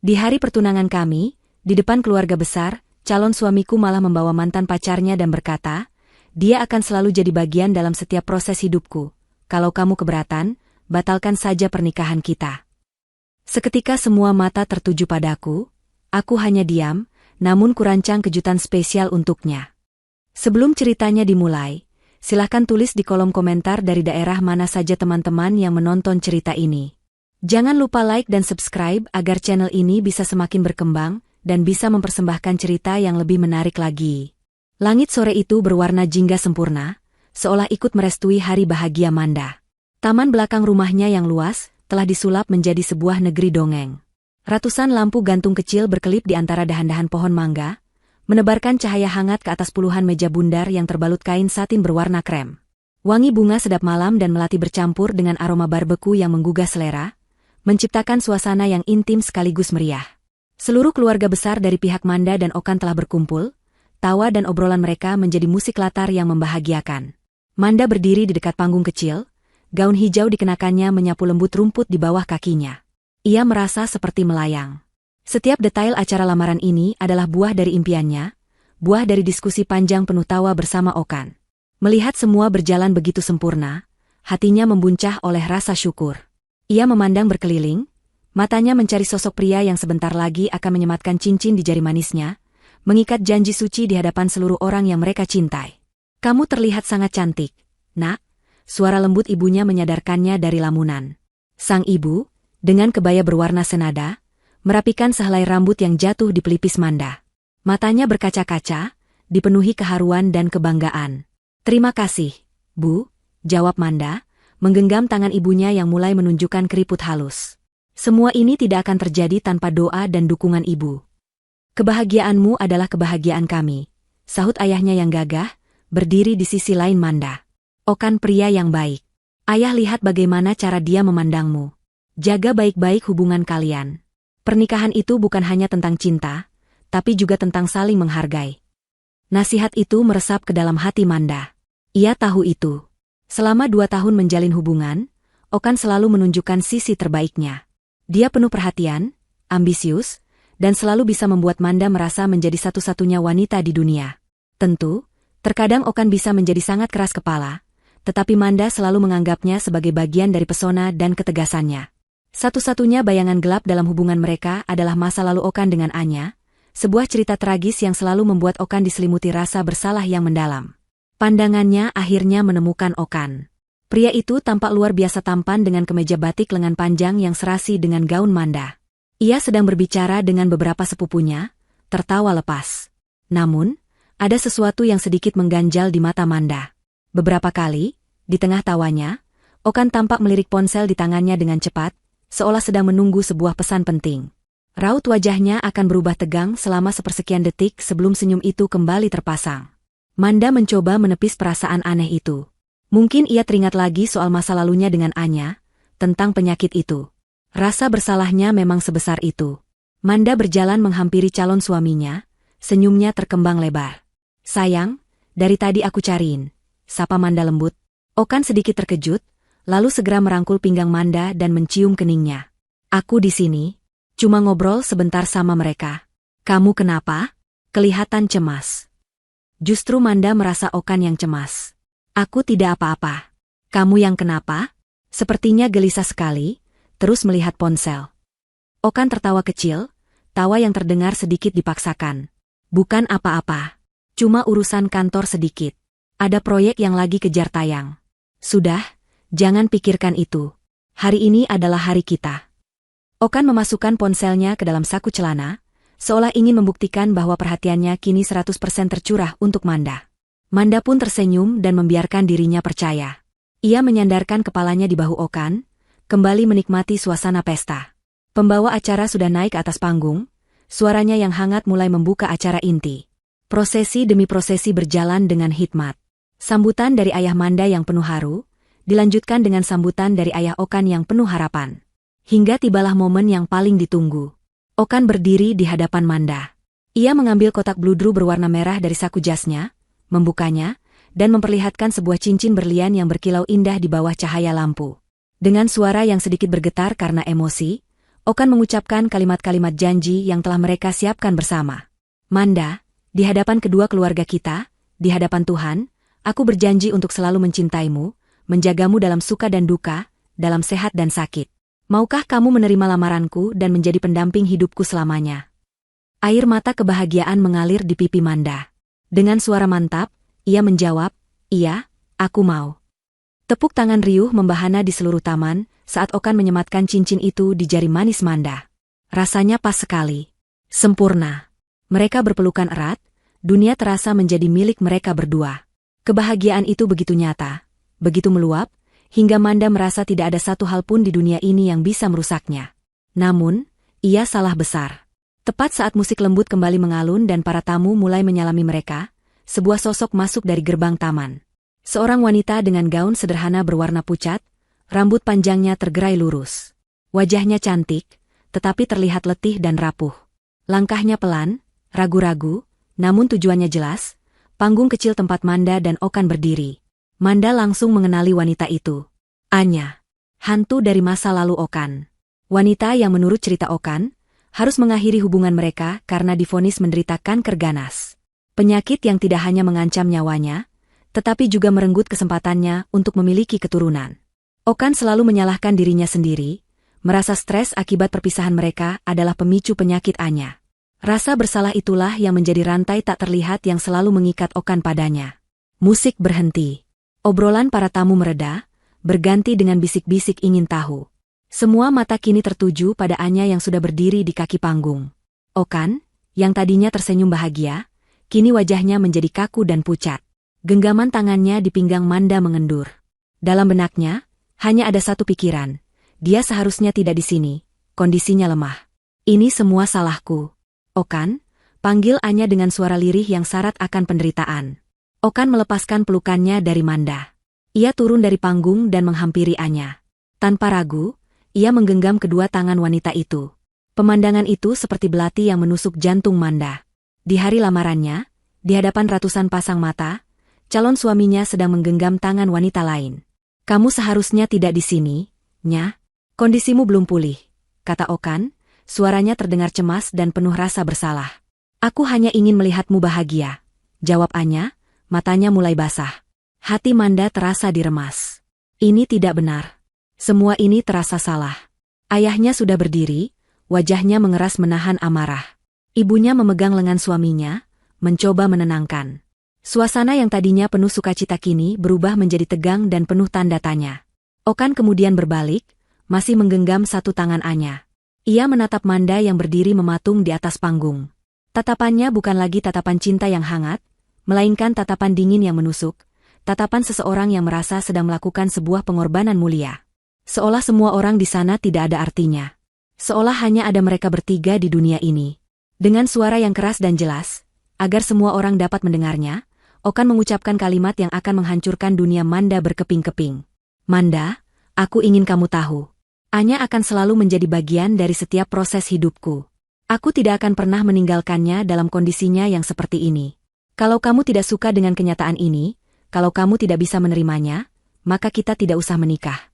Di hari pertunangan kami, di depan keluarga besar, calon suamiku malah membawa mantan pacarnya dan berkata, dia akan selalu jadi bagian dalam setiap proses hidupku. Kalau kamu keberatan, batalkan saja pernikahan kita. Seketika semua mata tertuju padaku, aku hanya diam, namun kurancang kejutan spesial untuknya. Sebelum ceritanya dimulai, silahkan tulis di kolom komentar dari daerah mana saja teman-teman yang menonton cerita ini. Jangan lupa like dan subscribe agar channel ini bisa semakin berkembang dan bisa mempersembahkan cerita yang lebih menarik lagi. Langit sore itu berwarna jingga sempurna, seolah ikut merestui hari bahagia Manda. Taman belakang rumahnya yang luas telah disulap menjadi sebuah negeri dongeng. Ratusan lampu gantung kecil berkelip di antara dahan-dahan pohon mangga, menebarkan cahaya hangat ke atas puluhan meja bundar yang terbalut kain satin berwarna krem. Wangi bunga sedap malam dan melati bercampur dengan aroma barbeku yang menggugah selera, menciptakan suasana yang intim sekaligus meriah. Seluruh keluarga besar dari pihak Manda dan Okan telah berkumpul, tawa dan obrolan mereka menjadi musik latar yang membahagiakan. Manda berdiri di dekat panggung kecil, gaun hijau dikenakannya menyapu lembut rumput di bawah kakinya. Ia merasa seperti melayang. Setiap detail acara lamaran ini adalah buah dari impiannya, buah dari diskusi panjang penuh tawa bersama Okan. Melihat semua berjalan begitu sempurna, hatinya membuncah oleh rasa syukur. Ia memandang berkeliling, matanya mencari sosok pria yang sebentar lagi akan menyematkan cincin di jari manisnya, mengikat janji suci di hadapan seluruh orang yang mereka cintai. Kamu terlihat sangat cantik, nak, suara lembut ibunya menyadarkannya dari lamunan. Sang ibu, dengan kebaya berwarna senada, merapikan sehelai rambut yang jatuh di pelipis Manda. Matanya berkaca-kaca, dipenuhi keharuan dan kebanggaan. Terima kasih, Bu, jawab Manda, menggenggam tangan ibunya yang mulai menunjukkan keriput halus. Semua ini tidak akan terjadi tanpa doa dan dukungan ibu. Kebahagiaanmu adalah kebahagiaan kami, sahut ayahnya yang gagah, berdiri di sisi lain Manda. Okan pria yang baik. Ayah lihat bagaimana cara dia memandangmu. Jaga baik-baik hubungan kalian. Pernikahan itu bukan hanya tentang cinta, tapi juga tentang saling menghargai. Nasihat itu meresap ke dalam hati Manda. Ia tahu itu. Selama 2 tahun menjalin hubungan, Okan selalu menunjukkan sisi terbaiknya. Dia penuh perhatian, ambisius, dan selalu bisa membuat Manda merasa menjadi satu-satunya wanita di dunia. Tentu, terkadang Okan bisa menjadi sangat keras kepala, tetapi Manda selalu menganggapnya sebagai bagian dari pesona dan ketegasannya. Satu-satunya bayangan gelap dalam hubungan mereka adalah masa lalu Okan dengan Anya, sebuah cerita tragis yang selalu membuat Okan diselimuti rasa bersalah yang mendalam. Pandangannya akhirnya menemukan Okan. Pria itu tampak luar biasa tampan dengan kemeja batik lengan panjang yang serasi dengan gaun Manda. Ia sedang berbicara dengan beberapa sepupunya, tertawa lepas. Namun, ada sesuatu yang sedikit mengganjal di mata Manda. Beberapa kali, di tengah tawanya, Okan tampak melirik ponsel di tangannya dengan cepat, seolah sedang menunggu sebuah pesan penting. Raut wajahnya akan berubah tegang selama sepersekian detik sebelum senyum itu kembali terpasang. Manda mencoba menepis perasaan aneh itu. Mungkin ia teringat lagi soal masa lalunya dengan Anya, tentang penyakit itu. Rasa bersalahnya memang sebesar itu. Manda berjalan menghampiri calon suaminya, senyumnya terkembang lebar. Sayang, dari tadi aku cariin, sapa Manda lembut. Okan sedikit terkejut, lalu segera merangkul pinggang Manda dan mencium keningnya. Aku di sini, cuma ngobrol sebentar sama mereka. Kamu kenapa? Kelihatan cemas. Justru Manda merasa Okan yang cemas. Aku tidak apa-apa. Kamu yang kenapa? Sepertinya gelisah sekali, terus melihat ponsel. Okan tertawa kecil, tawa yang terdengar sedikit dipaksakan. Bukan apa-apa. Cuma urusan kantor sedikit. Ada proyek yang lagi kejar tayang. Sudah, jangan pikirkan itu. Hari ini adalah hari kita. Okan memasukkan ponselnya ke dalam saku celana, seolah ingin membuktikan bahwa perhatiannya kini 100% tercurah untuk Manda. Manda pun tersenyum dan membiarkan dirinya percaya. Ia menyandarkan kepalanya di bahu Okan, kembali menikmati suasana pesta. Pembawa acara sudah naik ke atas panggung, suaranya yang hangat mulai membuka acara inti. Prosesi demi prosesi berjalan dengan hikmat. Sambutan dari ayah Manda yang penuh haru, dilanjutkan dengan sambutan dari ayah Okan yang penuh harapan. Hingga tibalah momen yang paling ditunggu. Okan berdiri di hadapan Manda. Ia mengambil kotak bludru berwarna merah dari saku jasnya, membukanya, dan memperlihatkan sebuah cincin berlian yang berkilau indah di bawah cahaya lampu. Dengan suara yang sedikit bergetar karena emosi, Okan mengucapkan kalimat-kalimat janji yang telah mereka siapkan bersama. Manda, di hadapan kedua keluarga kita, di hadapan Tuhan, aku berjanji untuk selalu mencintaimu, menjagamu dalam suka dan duka, dalam sehat dan sakit. Maukah kamu menerima lamaranku dan menjadi pendamping hidupku selamanya? Air mata kebahagiaan mengalir di pipi Manda. Dengan suara mantap, ia menjawab, iya, aku mau. Tepuk tangan riuh membahana di seluruh taman saat Okan menyematkan cincin itu di jari manis Manda. Rasanya pas sekali. Sempurna. Mereka berpelukan erat, dunia terasa menjadi milik mereka berdua. Kebahagiaan itu begitu nyata, begitu meluap, hingga Manda merasa tidak ada satu hal pun di dunia ini yang bisa merusaknya. Namun, ia salah besar. Tepat saat musik lembut kembali mengalun dan para tamu mulai menyalami mereka, sebuah sosok masuk dari gerbang taman. Seorang wanita dengan gaun sederhana berwarna pucat, rambut panjangnya tergerai lurus. Wajahnya cantik, tetapi terlihat letih dan rapuh. Langkahnya pelan, ragu-ragu, namun tujuannya jelas, panggung kecil tempat Manda dan Okan berdiri. Manda langsung mengenali wanita itu. Anya, hantu dari masa lalu Okan. Wanita yang menurut cerita Okan, harus mengakhiri hubungan mereka karena divonis menderita kanker ganas. Penyakit yang tidak hanya mengancam nyawanya, tetapi juga merenggut kesempatannya untuk memiliki keturunan. Okan selalu menyalahkan dirinya sendiri, merasa stres akibat perpisahan mereka adalah pemicu penyakit Anya. Rasa bersalah itulah yang menjadi rantai tak terlihat yang selalu mengikat Okan padanya. Musik berhenti. Obrolan para tamu mereda, berganti dengan bisik-bisik ingin tahu. Semua mata kini tertuju pada Anya yang sudah berdiri di kaki panggung. Okan, yang tadinya tersenyum bahagia, kini wajahnya menjadi kaku dan pucat. Genggaman tangannya di pinggang Manda mengendur. Dalam benaknya, hanya ada satu pikiran. Dia seharusnya tidak di sini, kondisinya lemah. Ini semua salahku. Okan, panggil Anya dengan suara lirih yang syarat akan penderitaan. Okan melepaskan pelukannya dari Manda. Ia turun dari panggung dan menghampiri Anya. Tanpa ragu, ia menggenggam kedua tangan wanita itu. Pemandangan itu seperti belati yang menusuk jantung Manda. Di hari lamarannya, di hadapan ratusan pasang mata, calon suaminya sedang menggenggam tangan wanita lain. Kamu seharusnya tidak di sini, Nya. Kondisimu belum pulih, kata Okan, suaranya terdengar cemas dan penuh rasa bersalah. Aku hanya ingin melihatmu bahagia, jawab Anya, matanya mulai basah. Hati Manda terasa diremas. Ini tidak benar. Semua ini terasa salah. Ayahnya sudah berdiri, wajahnya mengeras menahan amarah. Ibunya memegang lengan suaminya, mencoba menenangkan. Suasana yang tadinya penuh sukacita kini berubah menjadi tegang dan penuh tanda tanya. Okan kemudian berbalik, masih menggenggam satu tangan Anya. Ia menatap Manda yang berdiri mematung di atas panggung. Tatapannya bukan lagi tatapan cinta yang hangat, melainkan tatapan dingin yang menusuk, tatapan seseorang yang merasa sedang melakukan sebuah pengorbanan mulia. Seolah semua orang di sana tidak ada artinya. Seolah hanya ada mereka bertiga di dunia ini. Dengan suara yang keras dan jelas, agar semua orang dapat mendengarnya, Okan mengucapkan kalimat yang akan menghancurkan dunia Manda berkeping-keping. Manda, aku ingin kamu tahu. Anya akan selalu menjadi bagian dari setiap proses hidupku. Aku tidak akan pernah meninggalkannya dalam kondisinya yang seperti ini. Kalau kamu tidak suka dengan kenyataan ini, kalau kamu tidak bisa menerimanya, maka kita tidak usah menikah.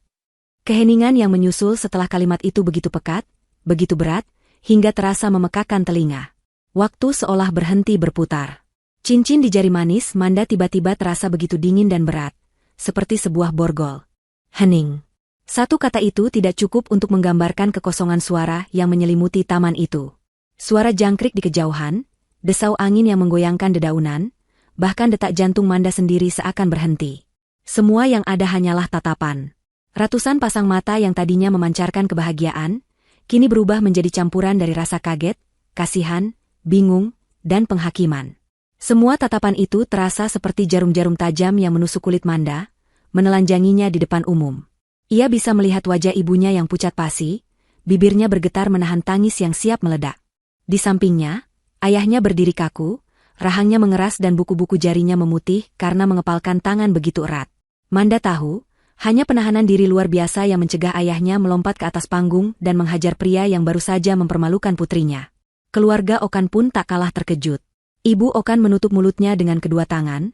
Keheningan yang menyusul setelah kalimat itu begitu pekat, begitu berat, hingga terasa memekakan telinga. Waktu seolah berhenti berputar. Cincin di jari manis Manda tiba-tiba terasa begitu dingin dan berat, seperti sebuah borgol. Hening. Satu kata itu tidak cukup untuk menggambarkan kekosongan suara yang menyelimuti taman itu. Suara jangkrik di kejauhan, desau angin yang menggoyangkan dedaunan, bahkan detak jantung Manda sendiri seakan berhenti. Semua yang ada hanyalah tatapan. Ratusan pasang mata yang tadinya memancarkan kebahagiaan, kini berubah menjadi campuran dari rasa kaget, kasihan, bingung, dan penghakiman. Semua tatapan itu terasa seperti jarum-jarum tajam yang menusuk kulit Manda, menelanjanginya di depan umum. Ia bisa melihat wajah ibunya yang pucat pasi, bibirnya bergetar menahan tangis yang siap meledak. Di sampingnya, ayahnya berdiri kaku, rahangnya mengeras dan buku-buku jarinya memutih karena mengepalkan tangan begitu erat. Manda tahu, hanya penahanan diri luar biasa yang mencegah ayahnya melompat ke atas panggung dan menghajar pria yang baru saja mempermalukan putrinya. Keluarga Okan pun tak kalah terkejut. Ibu Okan menutup mulutnya dengan kedua tangan,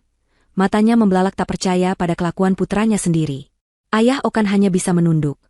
matanya membelalak tak percaya pada kelakuan putranya sendiri. Ayah Okan hanya bisa menunduk,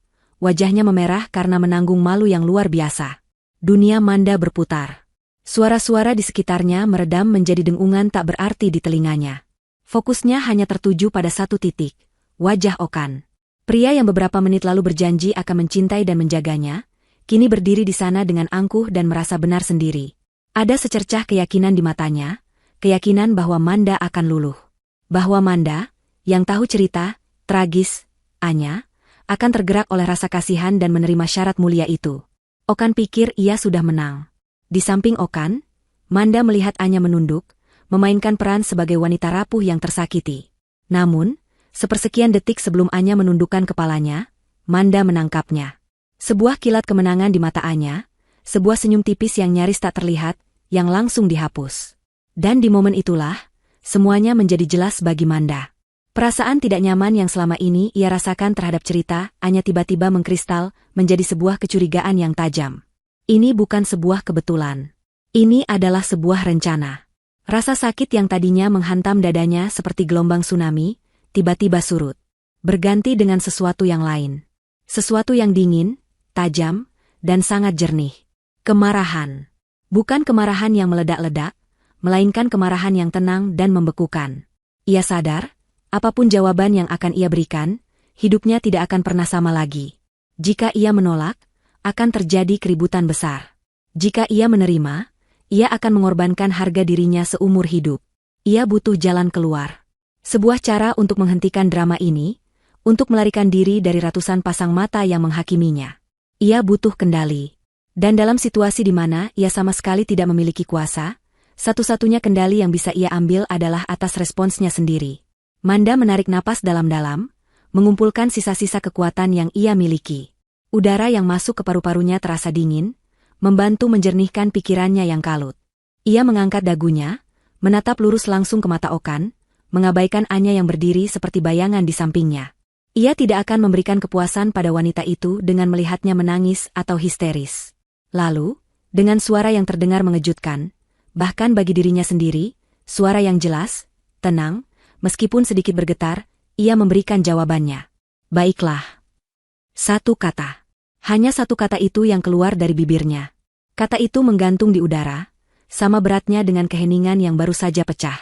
wajahnya memerah karena menanggung malu yang luar biasa. Dunia Manda berputar. Suara-suara di sekitarnya meredam menjadi dengungan tak berarti di telinganya. Fokusnya hanya tertuju pada satu titik, wajah Okan. Pria yang beberapa menit lalu berjanji akan mencintai dan menjaganya, kini berdiri di sana dengan angkuh dan merasa benar sendiri. Ada secercah keyakinan di matanya, keyakinan bahwa Manda akan luluh. Bahwa Manda, yang tahu cerita, tragis, Anya, akan tergerak oleh rasa kasihan dan menerima syarat mulia itu. Okan pikir ia sudah menang. Di samping Okan, Manda melihat Anya menunduk, memainkan peran sebagai wanita rapuh yang tersakiti. Namun, sepersekian detik sebelum Anya menundukkan kepalanya, Manda menangkapnya. Sebuah kilat kemenangan di mata Anya, sebuah senyum tipis yang nyaris tak terlihat, yang langsung dihapus. Dan di momen itulah, semuanya menjadi jelas bagi Manda. Perasaan tidak nyaman yang selama ini ia rasakan terhadap cerita, Anya tiba-tiba mengkristal, menjadi sebuah kecurigaan yang tajam. Ini bukan sebuah kebetulan. Ini adalah sebuah rencana. Rasa sakit yang tadinya menghantam dadanya seperti gelombang tsunami, tiba-tiba surut. Berganti dengan sesuatu yang lain. Sesuatu yang dingin, tajam, dan sangat jernih. Kemarahan. Bukan kemarahan yang meledak-ledak, melainkan kemarahan yang tenang dan membekukan. Ia sadar, apapun jawaban yang akan ia berikan, hidupnya tidak akan pernah sama lagi. Jika ia menolak, akan terjadi keributan besar. Jika ia menerima, ia akan mengorbankan harga dirinya seumur hidup. Ia butuh jalan keluar. Sebuah cara untuk menghentikan drama ini, untuk melarikan diri dari ratusan pasang mata yang menghakiminya. Ia butuh kendali. Dan dalam situasi di mana ia sama sekali tidak memiliki kuasa, satu-satunya kendali yang bisa ia ambil adalah atas responsnya sendiri. Manda menarik napas dalam-dalam, mengumpulkan sisa-sisa kekuatan yang ia miliki. Udara yang masuk ke paru-parunya terasa dingin, membantu menjernihkan pikirannya yang kalut. Ia mengangkat dagunya, menatap lurus langsung ke mata Okan, mengabaikan Anya yang berdiri seperti bayangan di sampingnya. Ia tidak akan memberikan kepuasan pada wanita itu dengan melihatnya menangis atau histeris. Lalu, dengan suara yang terdengar mengejutkan, bahkan bagi dirinya sendiri, suara yang jelas, tenang, meskipun sedikit bergetar, ia memberikan jawabannya. Baiklah. Satu kata. Hanya satu kata itu yang keluar dari bibirnya. Kata itu menggantung di udara, sama beratnya dengan keheningan yang baru saja pecah.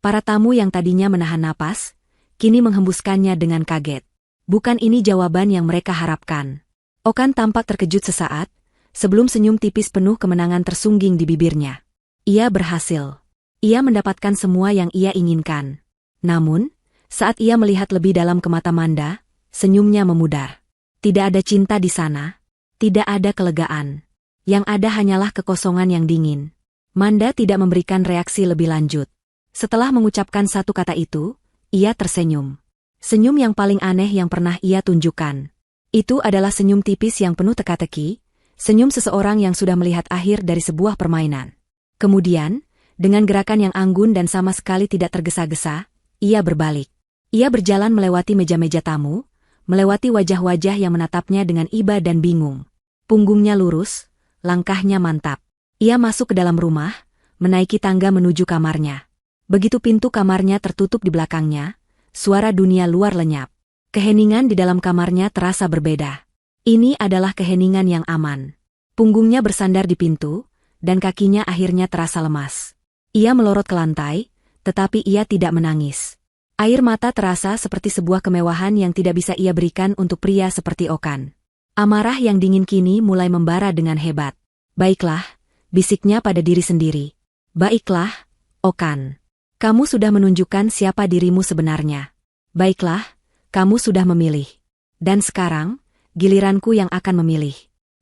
Para tamu yang tadinya menahan napas, kini menghembuskannya dengan kaget. Bukan ini jawaban yang mereka harapkan. Okan tampak terkejut sesaat, sebelum senyum tipis penuh kemenangan tersungging di bibirnya. Ia berhasil. Ia mendapatkan semua yang ia inginkan. Namun, saat ia melihat lebih dalam ke mata Manda, senyumnya memudar. Tidak ada cinta di sana. Tidak ada kelegaan. Yang ada hanyalah kekosongan yang dingin. Manda tidak memberikan reaksi lebih lanjut. Setelah mengucapkan satu kata itu, ia tersenyum. Senyum yang paling aneh yang pernah ia tunjukkan. Itu adalah senyum tipis yang penuh teka-teki, senyum seseorang yang sudah melihat akhir dari sebuah permainan. Kemudian, dengan gerakan yang anggun dan sama sekali tidak tergesa-gesa, ia berbalik. Ia berjalan melewati meja-meja tamu, melewati wajah-wajah yang menatapnya dengan iba dan bingung. Punggungnya lurus, langkahnya mantap. Ia masuk ke dalam rumah, menaiki tangga menuju kamarnya. Begitu pintu kamarnya tertutup di belakangnya, suara dunia luar lenyap. Keheningan di dalam kamarnya terasa berbeda. Ini adalah keheningan yang aman. Punggungnya bersandar di pintu, dan kakinya akhirnya terasa lemas. Ia melorot ke lantai, tetapi ia tidak menangis. Air mata terasa seperti sebuah kemewahan yang tidak bisa ia berikan untuk pria seperti Okan. Amarah yang dingin kini mulai membara dengan hebat. Baiklah, bisiknya pada diri sendiri. Baiklah, Okan. Kamu sudah menunjukkan siapa dirimu sebenarnya. Baiklah, kamu sudah memilih. Dan sekarang, giliranku yang akan memilih.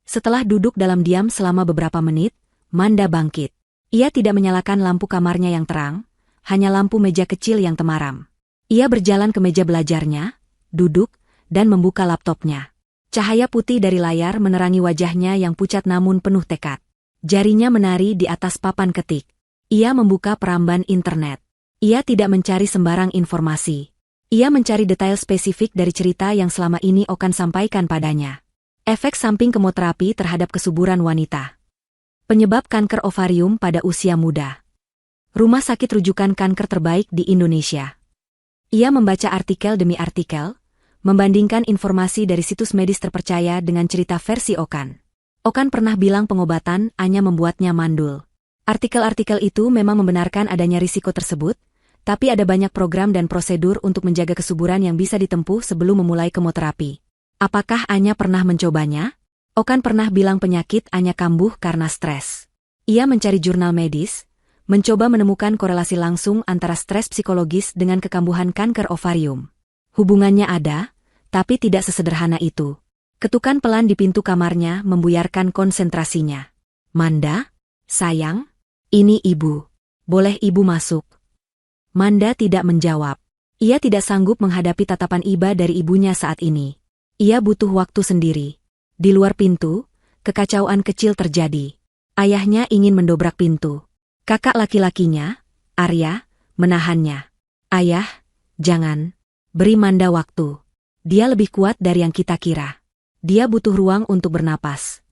Setelah duduk dalam diam selama beberapa menit, Manda bangkit. Ia tidak menyalakan lampu kamarnya yang terang, hanya lampu meja kecil yang temaram. Ia berjalan ke meja belajarnya, duduk, dan membuka laptopnya. Cahaya putih dari layar menerangi wajahnya yang pucat namun penuh tekad. Jarinya menari di atas papan ketik. Ia membuka peramban internet. Ia tidak mencari sembarang informasi. Ia mencari detail spesifik dari cerita yang selama ini Okan sampaikan padanya. Efek samping kemoterapi terhadap kesuburan wanita. Penyebab kanker ovarium pada usia muda. Rumah sakit rujukan kanker terbaik di Indonesia. Ia membaca artikel demi artikel, membandingkan informasi dari situs medis terpercaya dengan cerita versi Okan. Okan pernah bilang pengobatan hanya membuatnya mandul. Artikel-artikel itu memang membenarkan adanya risiko tersebut, tapi ada banyak program dan prosedur untuk menjaga kesuburan yang bisa ditempuh sebelum memulai kemoterapi. Apakah Anya pernah mencobanya? Okan pernah bilang penyakit Anya kambuh karena stres. Ia mencari jurnal medis, mencoba menemukan korelasi langsung antara stres psikologis dengan kekambuhan kanker ovarium. Hubungannya ada, tapi tidak sesederhana itu. Ketukan pelan di pintu kamarnya membuyarkan konsentrasinya. Manda, sayang, ini ibu. Boleh ibu masuk? Manda tidak menjawab. Ia tidak sanggup menghadapi tatapan iba dari ibunya saat ini. Ia butuh waktu sendiri. Di luar pintu, kekacauan kecil terjadi. Ayahnya ingin mendobrak pintu. Kakak laki-lakinya, Arya, menahannya. Ayah, jangan. Beri Manda waktu. Dia lebih kuat dari yang kita kira. Dia butuh ruang untuk bernapas.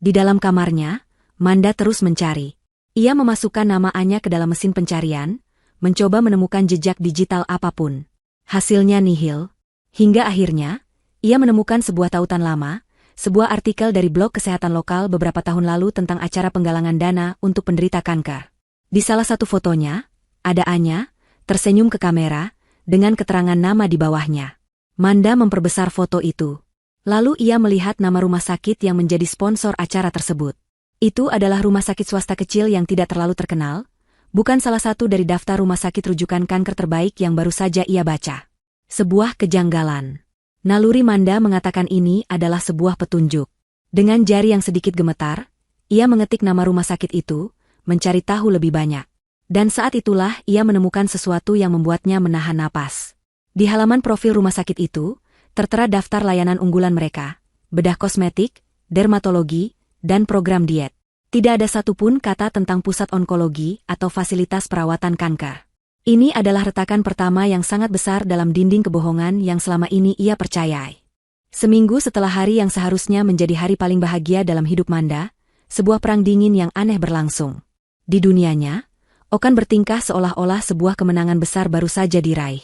Di dalam kamarnya, Manda terus mencari. Ia memasukkan nama Anya ke dalam mesin pencarian, mencoba menemukan jejak digital apapun. Hasilnya nihil. Hingga akhirnya, ia menemukan sebuah tautan lama, sebuah artikel dari blog kesehatan lokal beberapa tahun lalu tentang acara penggalangan dana untuk penderita kanker. Di salah satu fotonya, ada Anya, tersenyum ke kamera, dengan keterangan nama di bawahnya. Manda memperbesar foto itu. Lalu ia melihat nama rumah sakit yang menjadi sponsor acara tersebut. Itu adalah rumah sakit swasta kecil yang tidak terlalu terkenal, bukan salah satu dari daftar rumah sakit rujukan kanker terbaik yang baru saja ia baca. Sebuah kejanggalan. Naluri Manda mengatakan ini adalah sebuah petunjuk. Dengan jari yang sedikit gemetar, ia mengetik nama rumah sakit itu, mencari tahu lebih banyak. Dan saat itulah ia menemukan sesuatu yang membuatnya menahan napas. Di halaman profil rumah sakit itu, tertera daftar layanan unggulan mereka, bedah kosmetik, dermatologi, dan program diet. Tidak ada satupun kata tentang pusat onkologi atau fasilitas perawatan kanker. Ini adalah retakan pertama yang sangat besar dalam dinding kebohongan yang selama ini ia percayai. Seminggu setelah hari yang seharusnya menjadi hari paling bahagia dalam hidup Manda, sebuah perang dingin yang aneh berlangsung. Di dunianya, Okan bertingkah seolah-olah sebuah kemenangan besar baru saja diraih.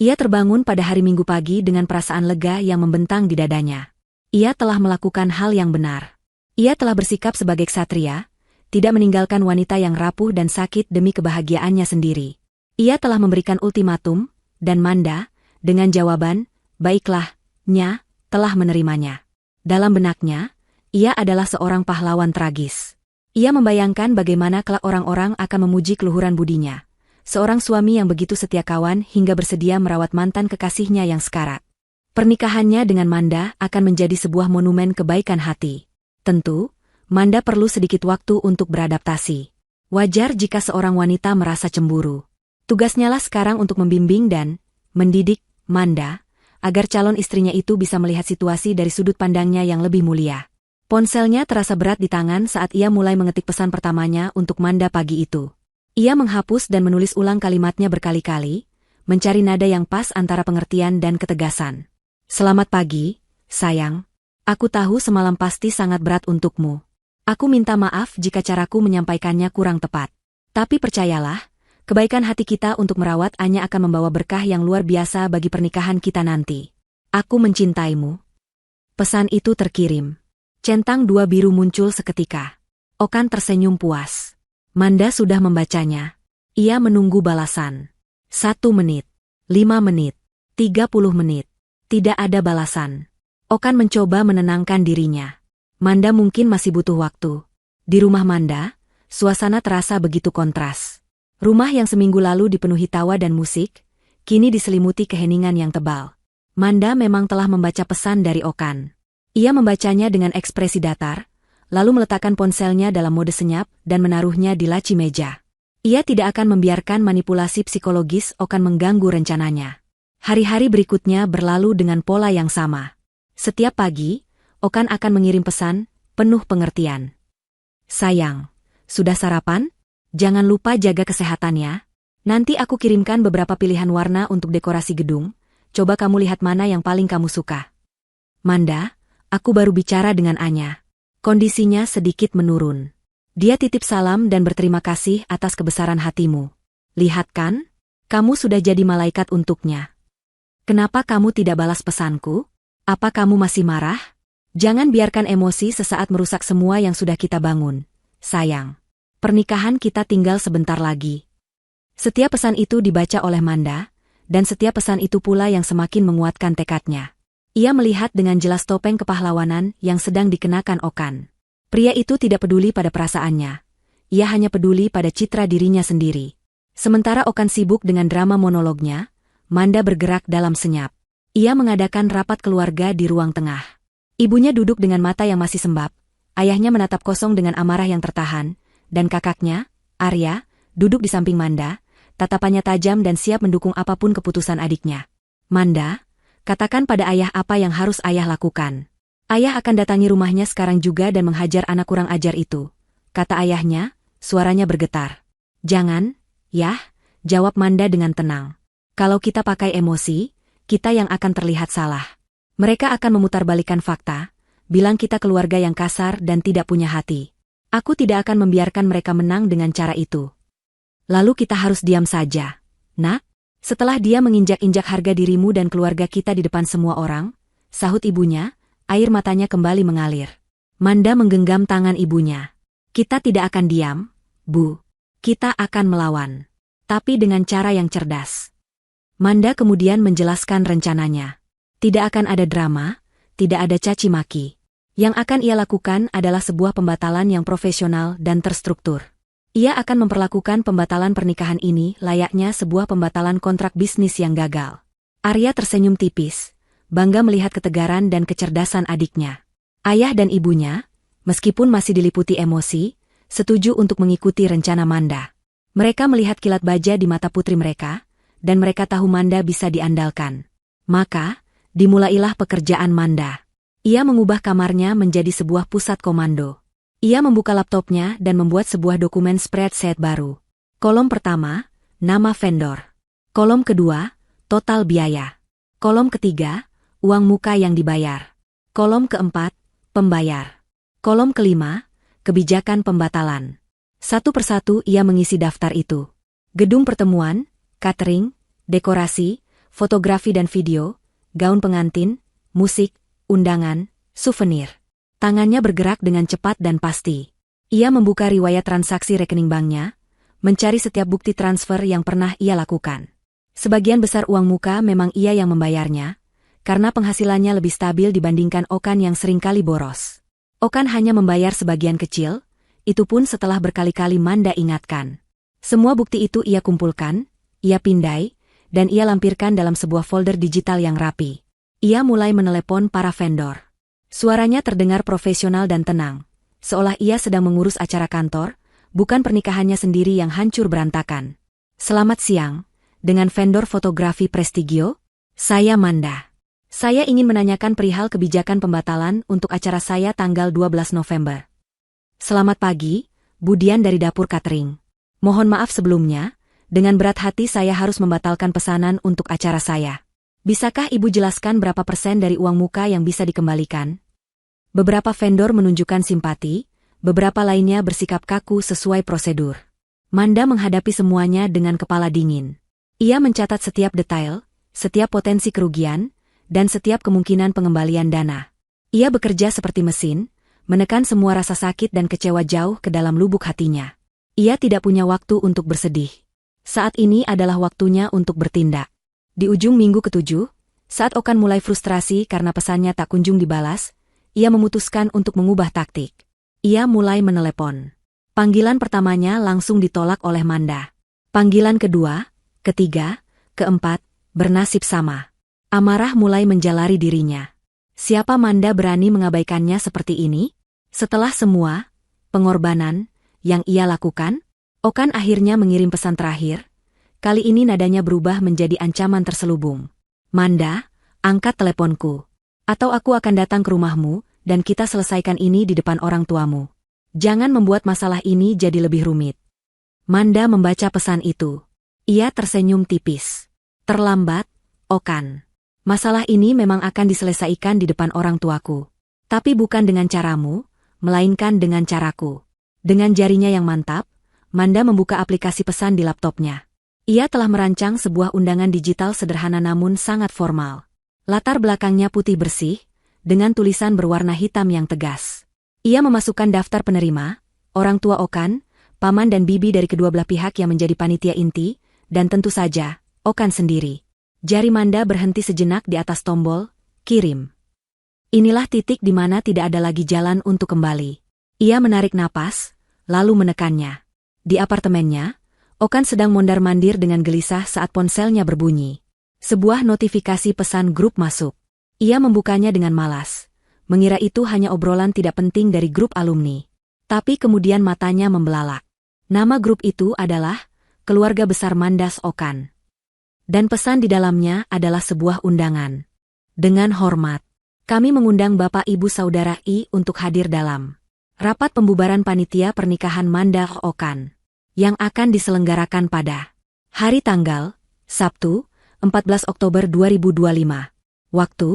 Ia terbangun pada hari Minggu pagi dengan perasaan lega yang membentang di dadanya. Ia telah melakukan hal yang benar. Ia telah bersikap sebagai ksatria, tidak meninggalkan wanita yang rapuh dan sakit demi kebahagiaannya sendiri. Ia telah memberikan ultimatum, dan Manda, dengan jawaban, baiklah, Nya, telah menerimanya. Dalam benaknya, ia adalah seorang pahlawan tragis. Ia membayangkan bagaimana kelak orang-orang akan memuji keluhuran budinya. Seorang suami yang begitu setia kawan hingga bersedia merawat mantan kekasihnya yang sekarat. Pernikahannya dengan Manda akan menjadi sebuah monumen kebaikan hati. Tentu, Manda perlu sedikit waktu untuk beradaptasi. Wajar jika seorang wanita merasa cemburu. Tugasnya lah sekarang untuk membimbing dan mendidik Manda, agar calon istrinya itu bisa melihat situasi dari sudut pandangnya yang lebih mulia. Ponselnya terasa berat di tangan saat ia mulai mengetik pesan pertamanya untuk Manda pagi itu. Ia menghapus dan menulis ulang kalimatnya berkali-kali, mencari nada yang pas antara pengertian dan ketegasan. Selamat pagi, sayang. Aku tahu semalam pasti sangat berat untukmu. Aku minta maaf jika caraku menyampaikannya kurang tepat. Tapi percayalah, kebaikan hati kita untuk merawat Anya akan membawa berkah yang luar biasa bagi pernikahan kita nanti. Aku mencintaimu. Pesan itu terkirim. Centang 2 biru muncul seketika. Okan tersenyum puas. Manda sudah membacanya. Ia menunggu balasan. 1 menit. 5 menit. 30 menit. Tidak ada balasan. Okan mencoba menenangkan dirinya. Manda mungkin masih butuh waktu. Di rumah Manda, suasana terasa begitu kontras. Rumah yang seminggu lalu dipenuhi tawa dan musik, kini diselimuti keheningan yang tebal. Manda memang telah membaca pesan dari Okan. Ia membacanya dengan ekspresi datar, lalu meletakkan ponselnya dalam mode senyap dan menaruhnya di laci meja. Ia tidak akan membiarkan manipulasi psikologis Okan mengganggu rencananya. Hari-hari berikutnya berlalu dengan pola yang sama. Setiap pagi, Okan akan mengirim pesan, penuh pengertian. Sayang, sudah sarapan? Jangan lupa jaga kesehatan ya. Nanti aku kirimkan beberapa pilihan warna untuk dekorasi gedung. Coba kamu lihat mana yang paling kamu suka. Manda, aku baru bicara dengan Anya. Kondisinya sedikit menurun. Dia titip salam dan berterima kasih atas kebesaran hatimu. Lihat kan? Kamu sudah jadi malaikat untuknya. Kenapa kamu tidak balas pesanku? Apa kamu masih marah? Jangan biarkan emosi sesaat merusak semua yang sudah kita bangun. Sayang. Pernikahan kita tinggal sebentar lagi. Setiap pesan itu dibaca oleh Manda, dan setiap pesan itu pula yang semakin menguatkan tekadnya. Ia melihat dengan jelas topeng kepahlawanan yang sedang dikenakan Okan. Pria itu tidak peduli pada perasaannya. Ia hanya peduli pada citra dirinya sendiri. Sementara Okan sibuk dengan drama monolognya, Manda bergerak dalam senyap. Ia mengadakan rapat keluarga di ruang tengah. Ibunya duduk dengan mata yang masih sembab, ayahnya menatap kosong dengan amarah yang tertahan, dan kakaknya, Arya, duduk di samping Manda, tatapannya tajam dan siap mendukung apapun keputusan adiknya. Manda, katakan pada ayah apa yang harus ayah lakukan. Ayah akan datangi rumahnya sekarang juga dan menghajar anak kurang ajar itu, kata ayahnya, suaranya bergetar. Jangan, Yah, jawab Manda dengan tenang. Kalau kita pakai emosi, kita yang akan terlihat salah. Mereka akan memutarbalikkan fakta, bilang kita keluarga yang kasar dan tidak punya hati. Aku tidak akan membiarkan mereka menang dengan cara itu. Lalu kita harus diam saja. Nak, setelah dia menginjak-injak harga dirimu dan keluarga kita di depan semua orang, sahut ibunya, air matanya kembali mengalir. Manda menggenggam tangan ibunya. Kita tidak akan diam, Bu. Kita akan melawan. Tapi dengan cara yang cerdas. Manda kemudian menjelaskan rencananya. Tidak akan ada drama, tidak ada caci maki. Yang akan ia lakukan adalah sebuah pembatalan yang profesional dan terstruktur. Ia akan memperlakukan pembatalan pernikahan ini layaknya sebuah pembatalan kontrak bisnis yang gagal. Arya tersenyum tipis, bangga melihat ketegaran dan kecerdasan adiknya. Ayah dan ibunya, meskipun masih diliputi emosi, setuju untuk mengikuti rencana Manda. Mereka melihat kilat baja di mata putri mereka, dan mereka tahu Manda bisa diandalkan. Maka, dimulailah pekerjaan Manda. Ia mengubah kamarnya menjadi sebuah pusat komando. Ia membuka laptopnya dan membuat sebuah dokumen spreadsheet baru. Kolom pertama, nama vendor. Kolom kedua, total biaya. Kolom ketiga, uang muka yang dibayar. Kolom keempat, pembayar. Kolom kelima, kebijakan pembatalan. Satu persatu ia mengisi daftar itu. Gedung pertemuan, catering, dekorasi, fotografi dan video, gaun pengantin, musik, undangan, souvenir. Tangannya bergerak dengan cepat dan pasti. Ia membuka riwayat transaksi rekening banknya, mencari setiap bukti transfer yang pernah ia lakukan. Sebagian besar uang muka memang ia yang membayarnya, karena penghasilannya lebih stabil dibandingkan Okan yang seringkali boros. Okan hanya membayar sebagian kecil, itu pun setelah berkali-kali Manda ingatkan. Semua bukti itu ia kumpulkan, ia pindai, dan ia lampirkan dalam sebuah folder digital yang rapi. Ia mulai menelepon para vendor. Suaranya terdengar profesional dan tenang, seolah ia sedang mengurus acara kantor, bukan pernikahannya sendiri yang hancur berantakan. Selamat siang, dengan vendor fotografi Prestigio, saya Manda. Saya ingin menanyakan perihal kebijakan pembatalan untuk acara saya tanggal 12 November. Selamat pagi, Budian dari dapur catering. Mohon maaf sebelumnya, dengan berat hati saya harus membatalkan pesanan untuk acara saya. Bisakah Ibu jelaskan berapa persen dari uang muka yang bisa dikembalikan? Beberapa vendor menunjukkan simpati, beberapa lainnya bersikap kaku sesuai prosedur. Manda menghadapi semuanya dengan kepala dingin. Ia mencatat setiap detail, setiap potensi kerugian, dan setiap kemungkinan pengembalian dana. Ia bekerja seperti mesin, menekan semua rasa sakit dan kecewa jauh ke dalam lubuk hatinya. Ia tidak punya waktu untuk bersedih. Saat ini adalah waktunya untuk bertindak. Di ujung minggu ke-7, saat Okan mulai frustrasi karena pesannya tak kunjung dibalas, ia memutuskan untuk mengubah taktik. Ia mulai menelepon. Panggilan pertamanya langsung ditolak oleh Manda. Panggilan kedua, ketiga, keempat, bernasib sama. Amarah mulai menjalari dirinya. Siapa Manda berani mengabaikannya seperti ini? Setelah semua pengorbanan yang ia lakukan, Okan akhirnya mengirim pesan terakhir. Kali ini nadanya berubah menjadi ancaman terselubung. Manda, angkat teleponku. Atau aku akan datang ke rumahmu, dan kita selesaikan ini di depan orang tuamu. Jangan membuat masalah ini jadi lebih rumit. Manda membaca pesan itu. Ia tersenyum tipis. Terlambat, Okan. Masalah ini memang akan diselesaikan di depan orang tuaku. Tapi bukan dengan caramu, melainkan dengan caraku. Dengan jarinya yang mantap, Manda membuka aplikasi pesan di laptopnya. Ia telah merancang sebuah undangan digital sederhana namun sangat formal. Latar belakangnya putih bersih, dengan tulisan berwarna hitam yang tegas. Ia memasukkan daftar penerima, orang tua Okan, paman dan bibi dari kedua belah pihak yang menjadi panitia inti, dan tentu saja, Okan sendiri. Jari Manda berhenti sejenak di atas tombol, kirim. Inilah titik di mana tidak ada lagi jalan untuk kembali. Ia menarik napas, lalu menekannya. Di apartemennya, Okan sedang mondar-mandir dengan gelisah saat ponselnya berbunyi. Sebuah notifikasi pesan grup masuk. Ia membukanya dengan malas. Mengira itu hanya obrolan tidak penting dari grup alumni. Tapi kemudian matanya membelalak. Nama grup itu adalah Keluarga Besar Mandas Okan. Dan pesan di dalamnya adalah sebuah undangan. Dengan hormat, kami mengundang Bapak Ibu Saudara I untuk hadir dalam rapat pembubaran panitia pernikahan Mandah Okan yang akan diselenggarakan pada hari tanggal Sabtu, 14 Oktober 2025. Waktu,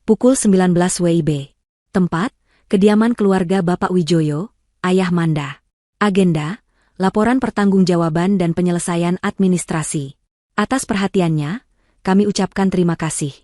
pukul 19 WIB. Tempat, kediaman keluarga Bapak Wijoyo, ayah Manda. Agenda, laporan pertanggungjawaban dan penyelesaian administrasi. Atas perhatiannya, kami ucapkan terima kasih.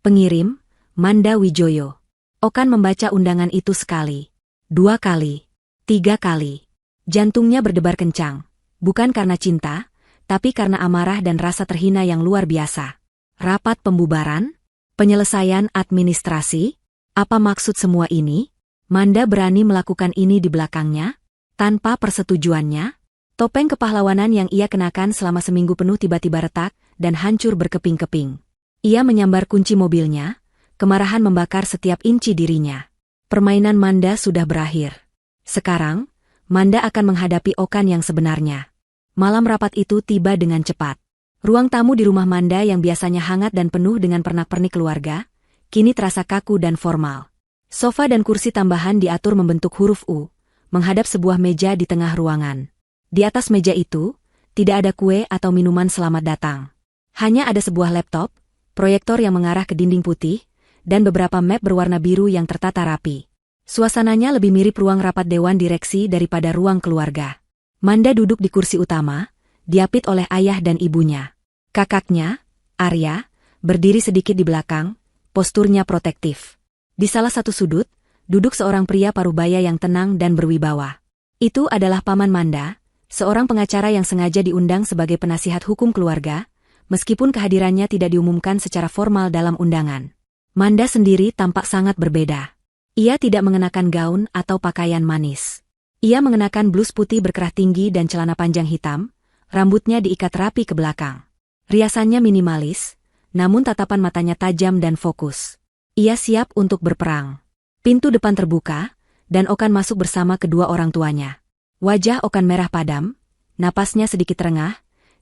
Pengirim, Manda Wijoyo. Okan membaca undangan itu sekali, 2 kali, 3 kali. Jantungnya berdebar kencang, bukan karena cinta, tapi karena amarah dan rasa terhina yang luar biasa. Rapat pembubaran? Penyelesaian administrasi? Apa maksud semua ini? Manda berani melakukan ini di belakangnya? Tanpa persetujuannya? Topeng kepahlawanan yang ia kenakan selama seminggu penuh tiba-tiba retak dan hancur berkeping-keping. Ia menyambar kunci mobilnya, kemarahan membakar setiap inci dirinya. Permainan Manda sudah berakhir. Sekarang, Manda akan menghadapi Okan yang sebenarnya. Malam rapat itu tiba dengan cepat. Ruang tamu di rumah Manda yang biasanya hangat dan penuh dengan pernak-pernik keluarga, kini terasa kaku dan formal. Sofa dan kursi tambahan diatur membentuk huruf U, menghadap sebuah meja di tengah ruangan. Di atas meja itu, tidak ada kue atau minuman selamat datang. Hanya ada sebuah laptop, proyektor yang mengarah ke dinding putih, dan beberapa map berwarna biru yang tertata rapi. Suasananya lebih mirip ruang rapat dewan direksi daripada ruang keluarga. Manda duduk di kursi utama, diapit oleh ayah dan ibunya. Kakaknya, Arya, berdiri sedikit di belakang, posturnya protektif. Di salah satu sudut, duduk seorang pria parubaya yang tenang dan berwibawa. Itu adalah Paman Manda, seorang pengacara yang sengaja diundang sebagai penasihat hukum keluarga, meskipun kehadirannya tidak diumumkan secara formal dalam undangan. Manda sendiri tampak sangat berbeda. Ia tidak mengenakan gaun atau pakaian manis. Ia mengenakan blus putih berkerah tinggi dan celana panjang hitam, rambutnya diikat rapi ke belakang. Riasannya minimalis, namun tatapan matanya tajam dan fokus. Ia siap untuk berperang. Pintu depan terbuka, dan Okan masuk bersama kedua orang tuanya. Wajah Okan merah padam, napasnya sedikit terengah,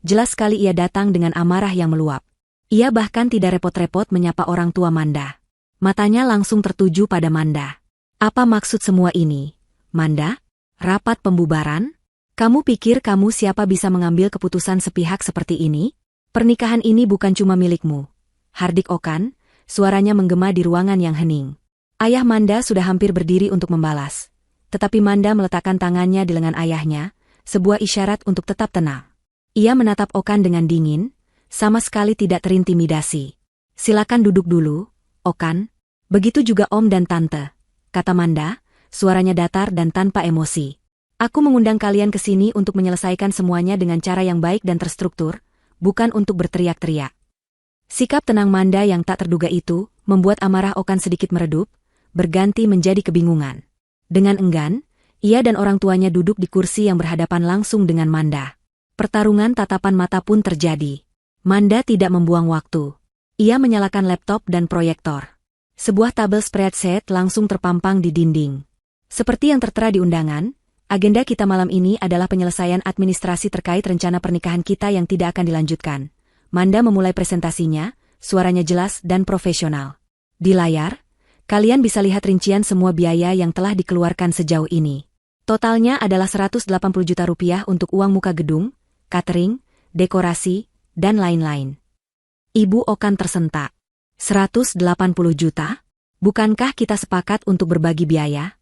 jelas sekali ia datang dengan amarah yang meluap. Ia bahkan tidak repot-repot menyapa orang tua Manda. Matanya langsung tertuju pada Manda. Apa maksud semua ini, Manda? Rapat pembubaran? Kamu pikir kamu siapa bisa mengambil keputusan sepihak seperti ini? Pernikahan ini bukan cuma milikmu. Hardik Okan, suaranya menggema di ruangan yang hening. Ayah Manda sudah hampir berdiri untuk membalas. Tetapi Manda meletakkan tangannya di lengan ayahnya, sebuah isyarat untuk tetap tenang. Ia menatap Okan dengan dingin, sama sekali tidak terintimidasi. Silakan duduk dulu, Okan. Begitu juga Om dan Tante, kata Manda, suaranya datar dan tanpa emosi. Aku mengundang kalian ke sini untuk menyelesaikan semuanya dengan cara yang baik dan terstruktur, bukan untuk berteriak-teriak. Sikap tenang Manda yang tak terduga itu membuat amarah Okan sedikit meredup, berganti menjadi kebingungan. Dengan enggan, ia dan orang tuanya duduk di kursi yang berhadapan langsung dengan Manda. Pertarungan tatapan mata pun terjadi. Manda tidak membuang waktu. Ia menyalakan laptop dan proyektor. Sebuah tabel spreadsheet langsung terpampang di dinding. Seperti yang tertera di undangan, agenda kita malam ini adalah penyelesaian administrasi terkait rencana pernikahan kita yang tidak akan dilanjutkan. Manda memulai presentasinya, suaranya jelas dan profesional. Di layar, kalian bisa lihat rincian semua biaya yang telah dikeluarkan sejauh ini. Totalnya adalah 180 juta rupiah untuk uang muka gedung, catering, dekorasi, dan lain-lain. Ibu Okan tersentak. 180 juta? Bukankah kita sepakat untuk berbagi biaya?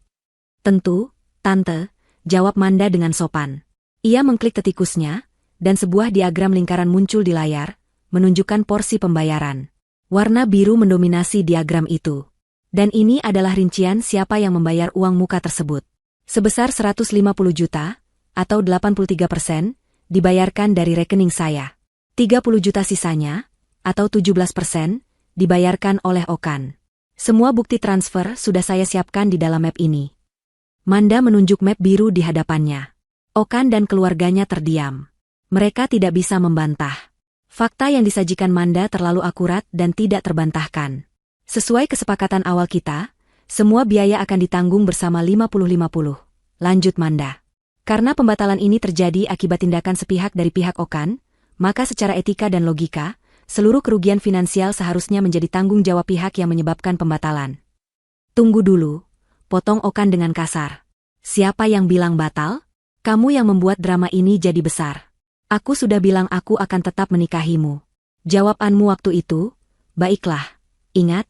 Tentu, Tante, jawab Manda dengan sopan. Ia mengklik tetikusnya, dan sebuah diagram lingkaran muncul di layar, menunjukkan porsi pembayaran. Warna biru mendominasi diagram itu. Dan ini adalah rincian siapa yang membayar uang muka tersebut. Sebesar 150 juta, atau 83%, dibayarkan dari rekening saya. 30 juta sisanya, atau 17%, dibayarkan oleh Okan. Semua bukti transfer sudah saya siapkan di dalam map ini. Manda menunjuk map biru di hadapannya. Okan dan keluarganya terdiam. Mereka tidak bisa membantah. Fakta yang disajikan Manda terlalu akurat dan tidak terbantahkan. Sesuai kesepakatan awal kita, semua biaya akan ditanggung bersama 50-50. Lanjut Manda. Karena pembatalan ini terjadi akibat tindakan sepihak dari pihak Okan, maka secara etika dan logika, seluruh kerugian finansial seharusnya menjadi tanggung jawab pihak yang menyebabkan pembatalan. Tunggu dulu. Potong Okan dengan kasar. Siapa yang bilang batal? Kamu yang membuat drama ini jadi besar. Aku sudah bilang aku akan tetap menikahimu. Jawabanmu waktu itu, baiklah. Ingat?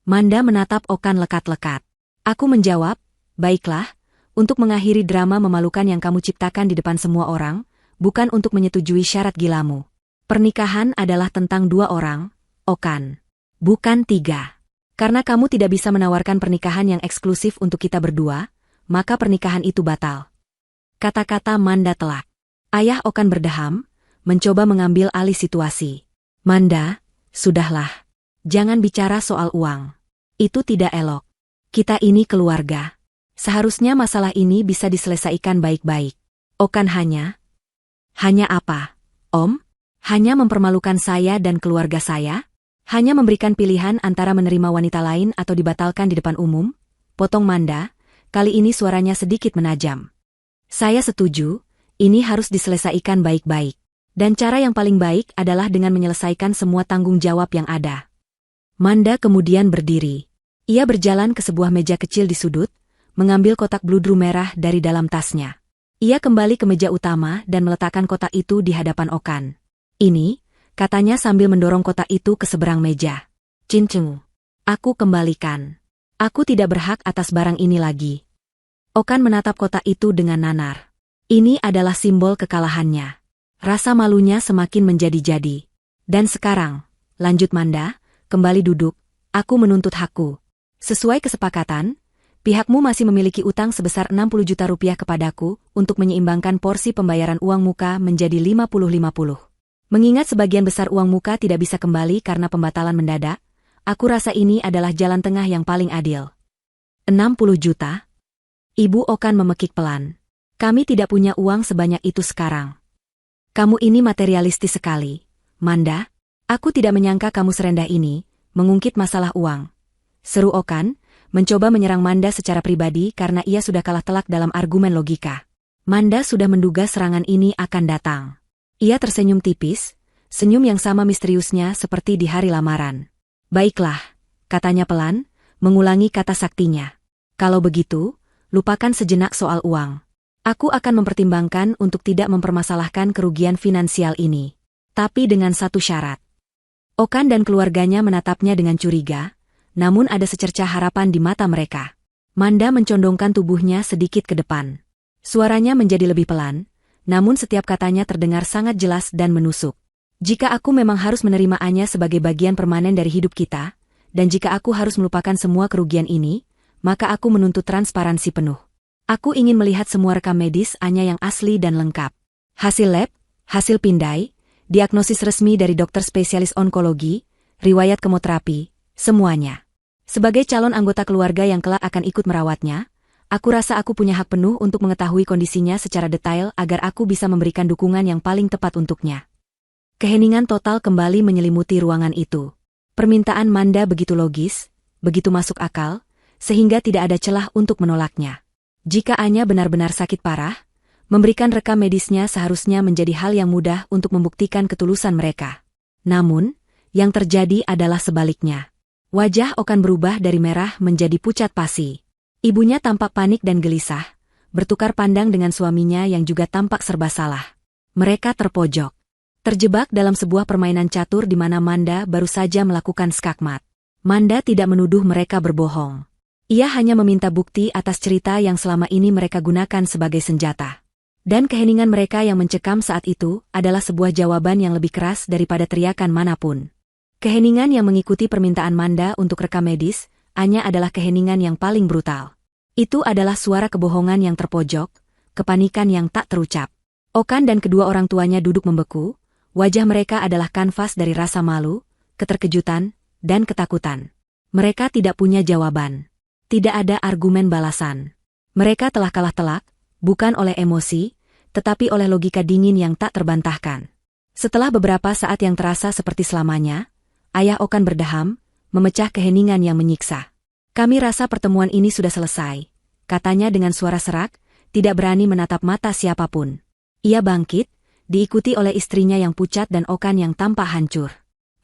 Manda menatap Okan lekat-lekat. Aku menjawab, baiklah, untuk mengakhiri drama memalukan yang kamu ciptakan di depan semua orang, bukan untuk menyetujui syarat gilamu. Pernikahan adalah tentang 2 orang, Okan. Bukan 3. Karena kamu tidak bisa menawarkan pernikahan yang eksklusif untuk kita berdua, maka pernikahan itu batal. Kata-kata Manda telak. Ayah Okan berdeham, mencoba mengambil alih situasi. Manda, sudahlah. Jangan bicara soal uang. Itu tidak elok. Kita ini keluarga. Seharusnya masalah ini bisa diselesaikan baik-baik. Okan hanya apa, Om? Hanya mempermalukan saya dan keluarga saya? Hanya memberikan pilihan antara menerima wanita lain atau dibatalkan di depan umum? Potong Manda, kali ini suaranya sedikit menajam. Saya setuju, ini harus diselesaikan baik-baik. Dan cara yang paling baik adalah dengan menyelesaikan semua tanggung jawab yang ada. Manda kemudian berdiri. Ia berjalan ke sebuah meja kecil di sudut, mengambil kotak bludru merah dari dalam tasnya. Ia kembali ke meja utama dan meletakkan kotak itu di hadapan Okan. Ini, katanya sambil mendorong kotak itu ke seberang meja. Cincung. Aku kembalikan. Aku tidak berhak atas barang ini lagi. Okan menatap kotak itu dengan nanar. Ini adalah simbol kekalahannya. Rasa malunya semakin menjadi-jadi. Dan sekarang, lanjut Manda, kembali duduk, aku menuntut hakku. Sesuai kesepakatan, pihakmu masih memiliki utang sebesar 60 juta rupiah kepadaku untuk menyeimbangkan porsi pembayaran uang muka menjadi 50-50. Mengingat sebagian besar uang muka tidak bisa kembali karena pembatalan mendadak, aku rasa ini adalah jalan tengah yang paling adil. 60 juta? Ibu Okan memekik pelan. Kami tidak punya uang sebanyak itu sekarang. Kamu ini materialistis sekali, Manda. Aku tidak menyangka kamu serendah ini, mengungkit masalah uang. Seru Okan, mencoba menyerang Manda secara pribadi karena ia sudah kalah telak dalam argumen logika. Manda sudah menduga serangan ini akan datang. Ia tersenyum tipis, senyum yang sama misteriusnya seperti di hari lamaran. Baiklah, katanya pelan, mengulangi kata saktinya. Kalau begitu, lupakan sejenak soal uang. Aku akan mempertimbangkan untuk tidak mempermasalahkan kerugian finansial ini. Tapi dengan satu syarat. Okan dan keluarganya menatapnya dengan curiga, namun ada secercah harapan di mata mereka. Manda mencondongkan tubuhnya sedikit ke depan. Suaranya menjadi lebih pelan, namun setiap katanya terdengar sangat jelas dan menusuk. Jika aku memang harus menerimanya sebagai bagian permanen dari hidup kita, dan jika aku harus melupakan semua kerugian ini, maka aku menuntut transparansi penuh. Aku ingin melihat semua rekam medis Anya yang asli dan lengkap. Hasil lab, hasil pindai, diagnosis resmi dari dokter spesialis onkologi, riwayat kemoterapi, semuanya. Sebagai calon anggota keluarga yang kelak akan ikut merawatnya, aku rasa aku punya hak penuh untuk mengetahui kondisinya secara detail agar aku bisa memberikan dukungan yang paling tepat untuknya. Keheningan total kembali menyelimuti ruangan itu. Permintaan Manda begitu logis, begitu masuk akal, sehingga tidak ada celah untuk menolaknya. Jika Anya benar-benar sakit parah, memberikan rekam medisnya seharusnya menjadi hal yang mudah untuk membuktikan ketulusan mereka. Namun, yang terjadi adalah sebaliknya. Wajah Okan berubah dari merah menjadi pucat pasi. Ibunya tampak panik dan gelisah, bertukar pandang dengan suaminya yang juga tampak serba salah. Mereka terpojok. Terjebak dalam sebuah permainan catur di mana Manda baru saja melakukan skakmat. Manda tidak menuduh mereka berbohong. Ia hanya meminta bukti atas cerita yang selama ini mereka gunakan sebagai senjata. Dan keheningan mereka yang mencekam saat itu adalah sebuah jawaban yang lebih keras daripada teriakan manapun. Keheningan yang mengikuti permintaan Manda untuk rekam medis, hanya adalah keheningan yang paling brutal. Itu adalah suara kebohongan yang terpojok, kepanikan yang tak terucap. Okan dan kedua orang tuanya duduk membeku, wajah mereka adalah kanvas dari rasa malu, keterkejutan, dan ketakutan. Mereka tidak punya jawaban. Tidak ada argumen balasan. Mereka telah kalah telak, bukan oleh emosi, tetapi oleh logika dingin yang tak terbantahkan. Setelah beberapa saat yang terasa seperti selamanya, ayah Okan berdeham, memecah keheningan yang menyiksa. Kami rasa pertemuan ini sudah selesai, katanya dengan suara serak, tidak berani menatap mata siapapun. Ia bangkit, diikuti oleh istrinya yang pucat dan Okan yang tampak hancur.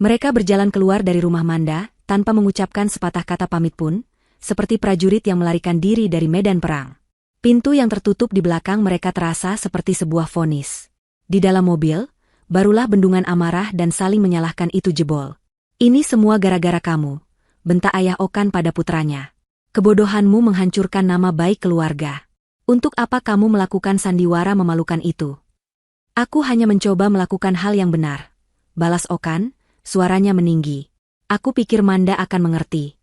Mereka berjalan keluar dari rumah Manda, tanpa mengucapkan sepatah kata pamit pun, seperti prajurit yang melarikan diri dari medan perang. Pintu yang tertutup di belakang mereka terasa seperti sebuah vonis. Di dalam mobil, barulah bendungan amarah dan saling menyalahkan itu jebol. Ini semua gara-gara kamu, bentak ayah Okan pada putranya. Kebodohanmu menghancurkan nama baik keluarga. Untuk apa kamu melakukan sandiwara memalukan itu? Aku hanya mencoba melakukan hal yang benar, balas Okan, suaranya meninggi. Aku pikir Manda akan mengerti.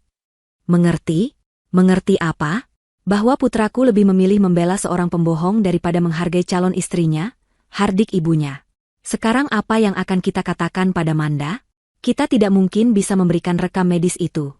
Mengerti? Mengerti apa? Bahwa putraku lebih memilih membela seorang pembohong daripada menghargai calon istrinya, hardik ibunya. Sekarang apa yang akan kita katakan pada Manda? Kita tidak mungkin bisa memberikan rekam medis itu.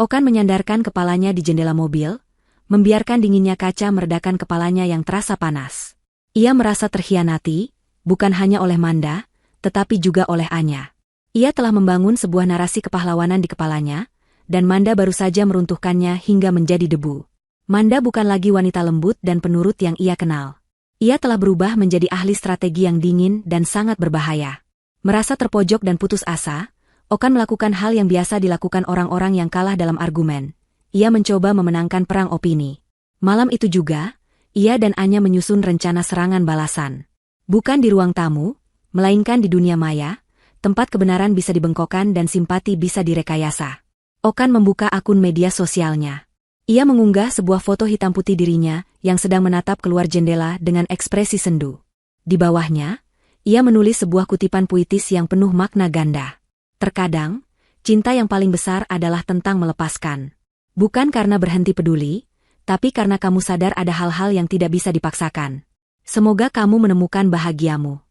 Okan menyandarkan kepalanya di jendela mobil, membiarkan dinginnya kaca meredakan kepalanya yang terasa panas. Ia merasa terhianati, bukan hanya oleh Manda, tetapi juga oleh Anya. Ia telah membangun sebuah narasi kepahlawanan di kepalanya, dan Manda baru saja meruntuhkannya hingga menjadi debu. Manda bukan lagi wanita lembut dan penurut yang ia kenal. Ia telah berubah menjadi ahli strategi yang dingin dan sangat berbahaya. Merasa terpojok dan putus asa, Okan melakukan hal yang biasa dilakukan orang-orang yang kalah dalam argumen. Ia mencoba memenangkan perang opini. Malam itu juga, ia dan Anya menyusun rencana serangan balasan. Bukan di ruang tamu, melainkan di dunia maya, tempat kebenaran bisa dibengkokkan dan simpati bisa direkayasa. Okan membuka akun media sosialnya. Ia mengunggah sebuah foto hitam putih dirinya yang sedang menatap keluar jendela dengan ekspresi sendu. Di bawahnya, ia menulis sebuah kutipan puitis yang penuh makna ganda. Terkadang, cinta yang paling besar adalah tentang melepaskan. Bukan karena berhenti peduli, tapi karena kamu sadar ada hal-hal yang tidak bisa dipaksakan. Semoga kamu menemukan bahagiamu.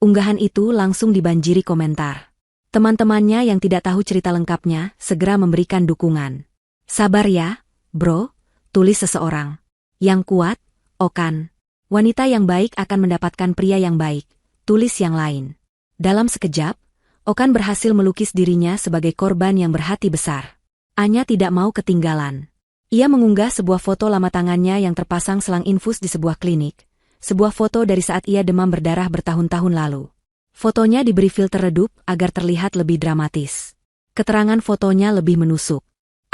Unggahan itu langsung dibanjiri komentar. Teman-temannya yang tidak tahu cerita lengkapnya segera memberikan dukungan. Sabar ya, bro, tulis seseorang. Yang kuat, Okan. Wanita yang baik akan mendapatkan pria yang baik, tulis yang lain. Dalam sekejap, Okan berhasil melukis dirinya sebagai korban yang berhati besar. Anya tidak mau ketinggalan. Ia mengunggah sebuah foto lama tangannya yang terpasang selang infus di sebuah klinik. Sebuah foto dari saat ia demam berdarah bertahun-tahun lalu. Fotonya diberi filter redup agar terlihat lebih dramatis. Keterangan fotonya lebih menusuk.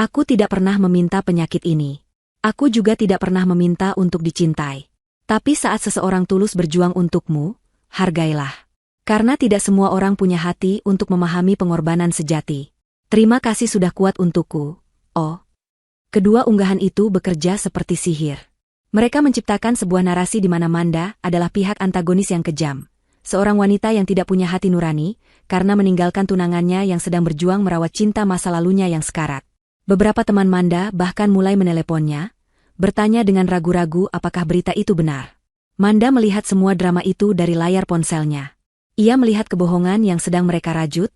Aku tidak pernah meminta penyakit ini. Aku juga tidak pernah meminta untuk dicintai. Tapi saat seseorang tulus berjuang untukmu, hargailah. Karena tidak semua orang punya hati untuk memahami pengorbanan sejati. Terima kasih sudah kuat untukku, oh. Kedua unggahan itu bekerja seperti sihir. Mereka menciptakan sebuah narasi di mana Manda adalah pihak antagonis yang kejam. Seorang wanita yang tidak punya hati nurani, karena meninggalkan tunangannya yang sedang berjuang merawat cinta masa lalunya yang sekarat. Beberapa teman Manda bahkan mulai meneleponnya, bertanya dengan ragu-ragu apakah berita itu benar. Manda melihat semua drama itu dari layar ponselnya. Ia melihat kebohongan yang sedang mereka rajut,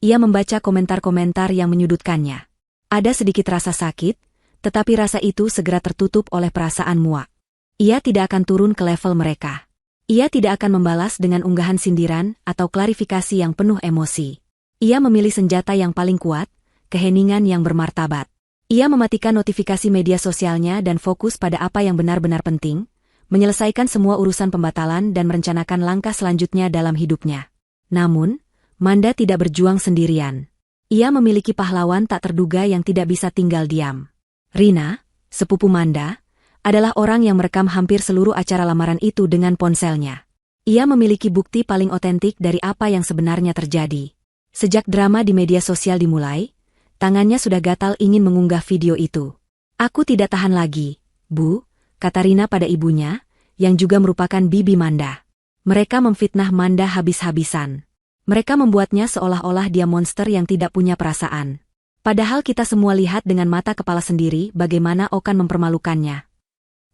ia membaca komentar-komentar yang menyudutkannya. Ada sedikit rasa sakit, tetapi rasa itu segera tertutup oleh perasaan muak. Ia tidak akan turun ke level mereka. Ia tidak akan membalas dengan unggahan sindiran atau klarifikasi yang penuh emosi. Ia memilih senjata yang paling kuat, keheningan yang bermartabat. Ia mematikan notifikasi media sosialnya dan fokus pada apa yang benar-benar penting, menyelesaikan semua urusan pembatalan dan merencanakan langkah selanjutnya dalam hidupnya. Namun, Manda tidak berjuang sendirian. Ia memiliki pahlawan tak terduga yang tidak bisa tinggal diam. Rina, sepupu Manda, adalah orang yang merekam hampir seluruh acara lamaran itu dengan ponselnya. Ia memiliki bukti paling otentik dari apa yang sebenarnya terjadi. Sejak drama di media sosial dimulai, tangannya sudah gatal ingin mengunggah video itu. Aku tidak tahan lagi, Bu, kata Rina pada ibunya, yang juga merupakan bibi Manda. Mereka memfitnah Manda habis-habisan. Mereka membuatnya seolah-olah dia monster yang tidak punya perasaan. Padahal kita semua lihat dengan mata kepala sendiri bagaimana Okan mempermalukannya.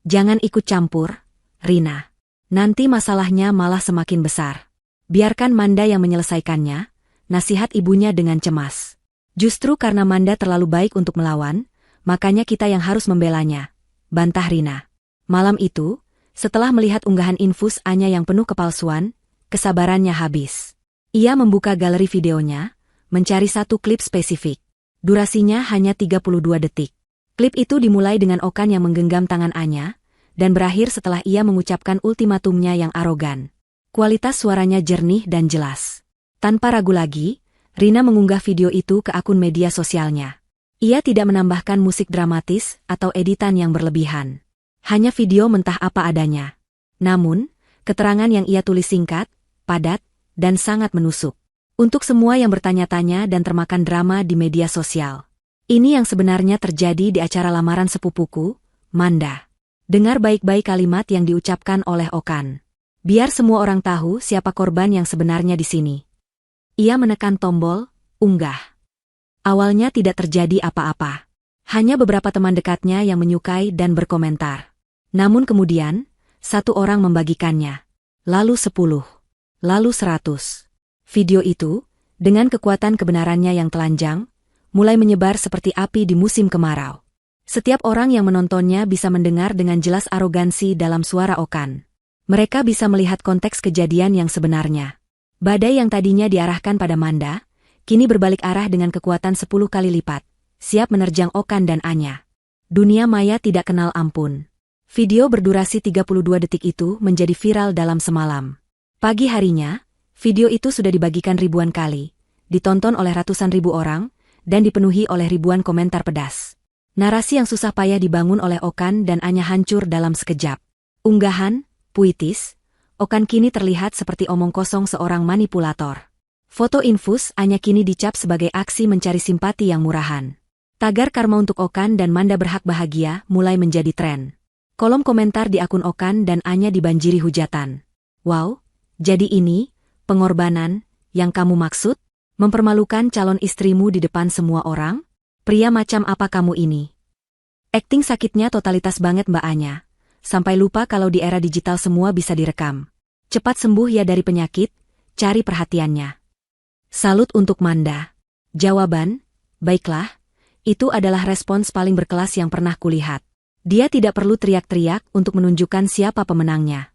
Jangan ikut campur, Rina. Nanti masalahnya malah semakin besar. Biarkan Manda yang menyelesaikannya, nasihat ibunya dengan cemas. Justru karena Manda terlalu baik untuk melawan, makanya kita yang harus membelanya, bantah Rina. Malam itu, setelah melihat unggahan infus Anya yang penuh kepalsuan, kesabarannya habis. Ia membuka galeri videonya, mencari satu klip spesifik. Durasinya hanya 32 detik. Klip itu dimulai dengan Okan yang menggenggam tangan Anya, dan berakhir setelah ia mengucapkan ultimatumnya yang arogan. Kualitas suaranya jernih dan jelas. Tanpa ragu lagi, Rina mengunggah video itu ke akun media sosialnya. Ia tidak menambahkan musik dramatis atau editan yang berlebihan. Hanya video mentah apa adanya. Namun, keterangan yang ia tulis singkat, padat, dan sangat menusuk. Untuk semua yang bertanya-tanya dan termakan drama di media sosial. Ini yang sebenarnya terjadi di acara lamaran sepupuku, Manda. Dengar baik-baik kalimat yang diucapkan oleh Okan. Biar semua orang tahu siapa korban yang sebenarnya di sini. Ia menekan tombol, unggah. Awalnya tidak terjadi apa-apa. Hanya beberapa teman dekatnya yang menyukai dan berkomentar. Namun kemudian, satu orang membagikannya. Lalu 10. Lalu 100. Video itu, dengan kekuatan kebenarannya yang telanjang, mulai menyebar seperti api di musim kemarau. Setiap orang yang menontonnya bisa mendengar dengan jelas arogansi dalam suara Okan. Mereka bisa melihat konteks kejadian yang sebenarnya. Badai yang tadinya diarahkan pada Manda, kini berbalik arah dengan kekuatan 10 kali lipat, siap menerjang Okan dan Anya. Dunia maya tidak kenal ampun. Video berdurasi 32 detik itu menjadi viral dalam semalam. Pagi harinya, video itu sudah dibagikan ribuan kali, ditonton oleh ratusan ribu orang, dan dipenuhi oleh ribuan komentar pedas. Narasi yang susah payah dibangun oleh Okan dan Anya hancur dalam sekejap. Unggahan, puitis, Okan kini terlihat seperti omong kosong seorang manipulator. Foto infus Anya kini dicap sebagai aksi mencari simpati yang murahan. Tagar karma untuk Okan dan Manda berhak bahagia mulai menjadi tren. Kolom komentar di akun Okan dan Anya dibanjiri hujatan. Wow, jadi ini, pengorbanan, yang kamu maksud? Mempermalukan calon istrimu di depan semua orang? Pria macam apa kamu ini? Akting sakitnya totalitas banget Mbak Anya. Sampai lupa kalau di era digital semua bisa direkam. Cepat sembuh ya dari penyakit, cari perhatiannya. Salut untuk Manda. Jawaban, baiklah, itu adalah respons paling berkelas yang pernah kulihat. Dia tidak perlu teriak-teriak untuk menunjukkan siapa pemenangnya.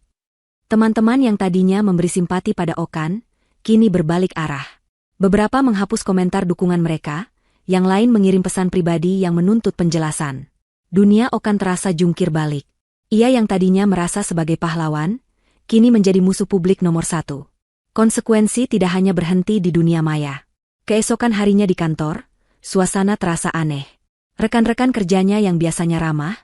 Teman-teman yang tadinya memberi simpati pada Okan, kini berbalik arah. Beberapa menghapus komentar dukungan mereka, yang lain mengirim pesan pribadi yang menuntut penjelasan. Dunia Okan terasa jungkir balik. Ia yang tadinya merasa sebagai pahlawan, kini menjadi musuh publik nomor 1. Konsekuensi tidak hanya berhenti di dunia maya. Keesokan harinya di kantor, suasana terasa aneh. Rekan-rekan kerjanya yang biasanya ramah,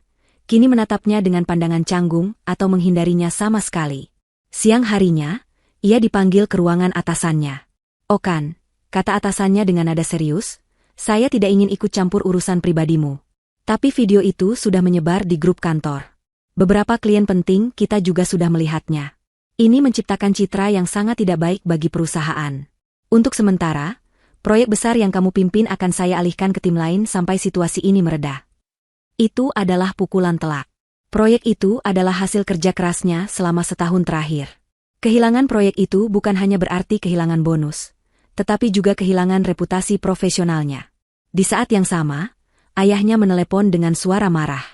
kini menatapnya dengan pandangan canggung atau menghindarinya sama sekali. Siang harinya, ia dipanggil ke ruangan atasannya. Okan, kata atasannya dengan nada serius, saya tidak ingin ikut campur urusan pribadimu. Tapi video itu sudah menyebar di grup kantor. Beberapa klien penting kita juga sudah melihatnya. Ini menciptakan citra yang sangat tidak baik bagi perusahaan. Untuk sementara, proyek besar yang kamu pimpin akan saya alihkan ke tim lain sampai situasi ini mereda. Itu adalah pukulan telak. Proyek itu adalah hasil kerja kerasnya selama setahun terakhir. Kehilangan proyek itu bukan hanya berarti kehilangan bonus, tetapi juga kehilangan reputasi profesionalnya. Di saat yang sama, ayahnya menelepon dengan suara marah.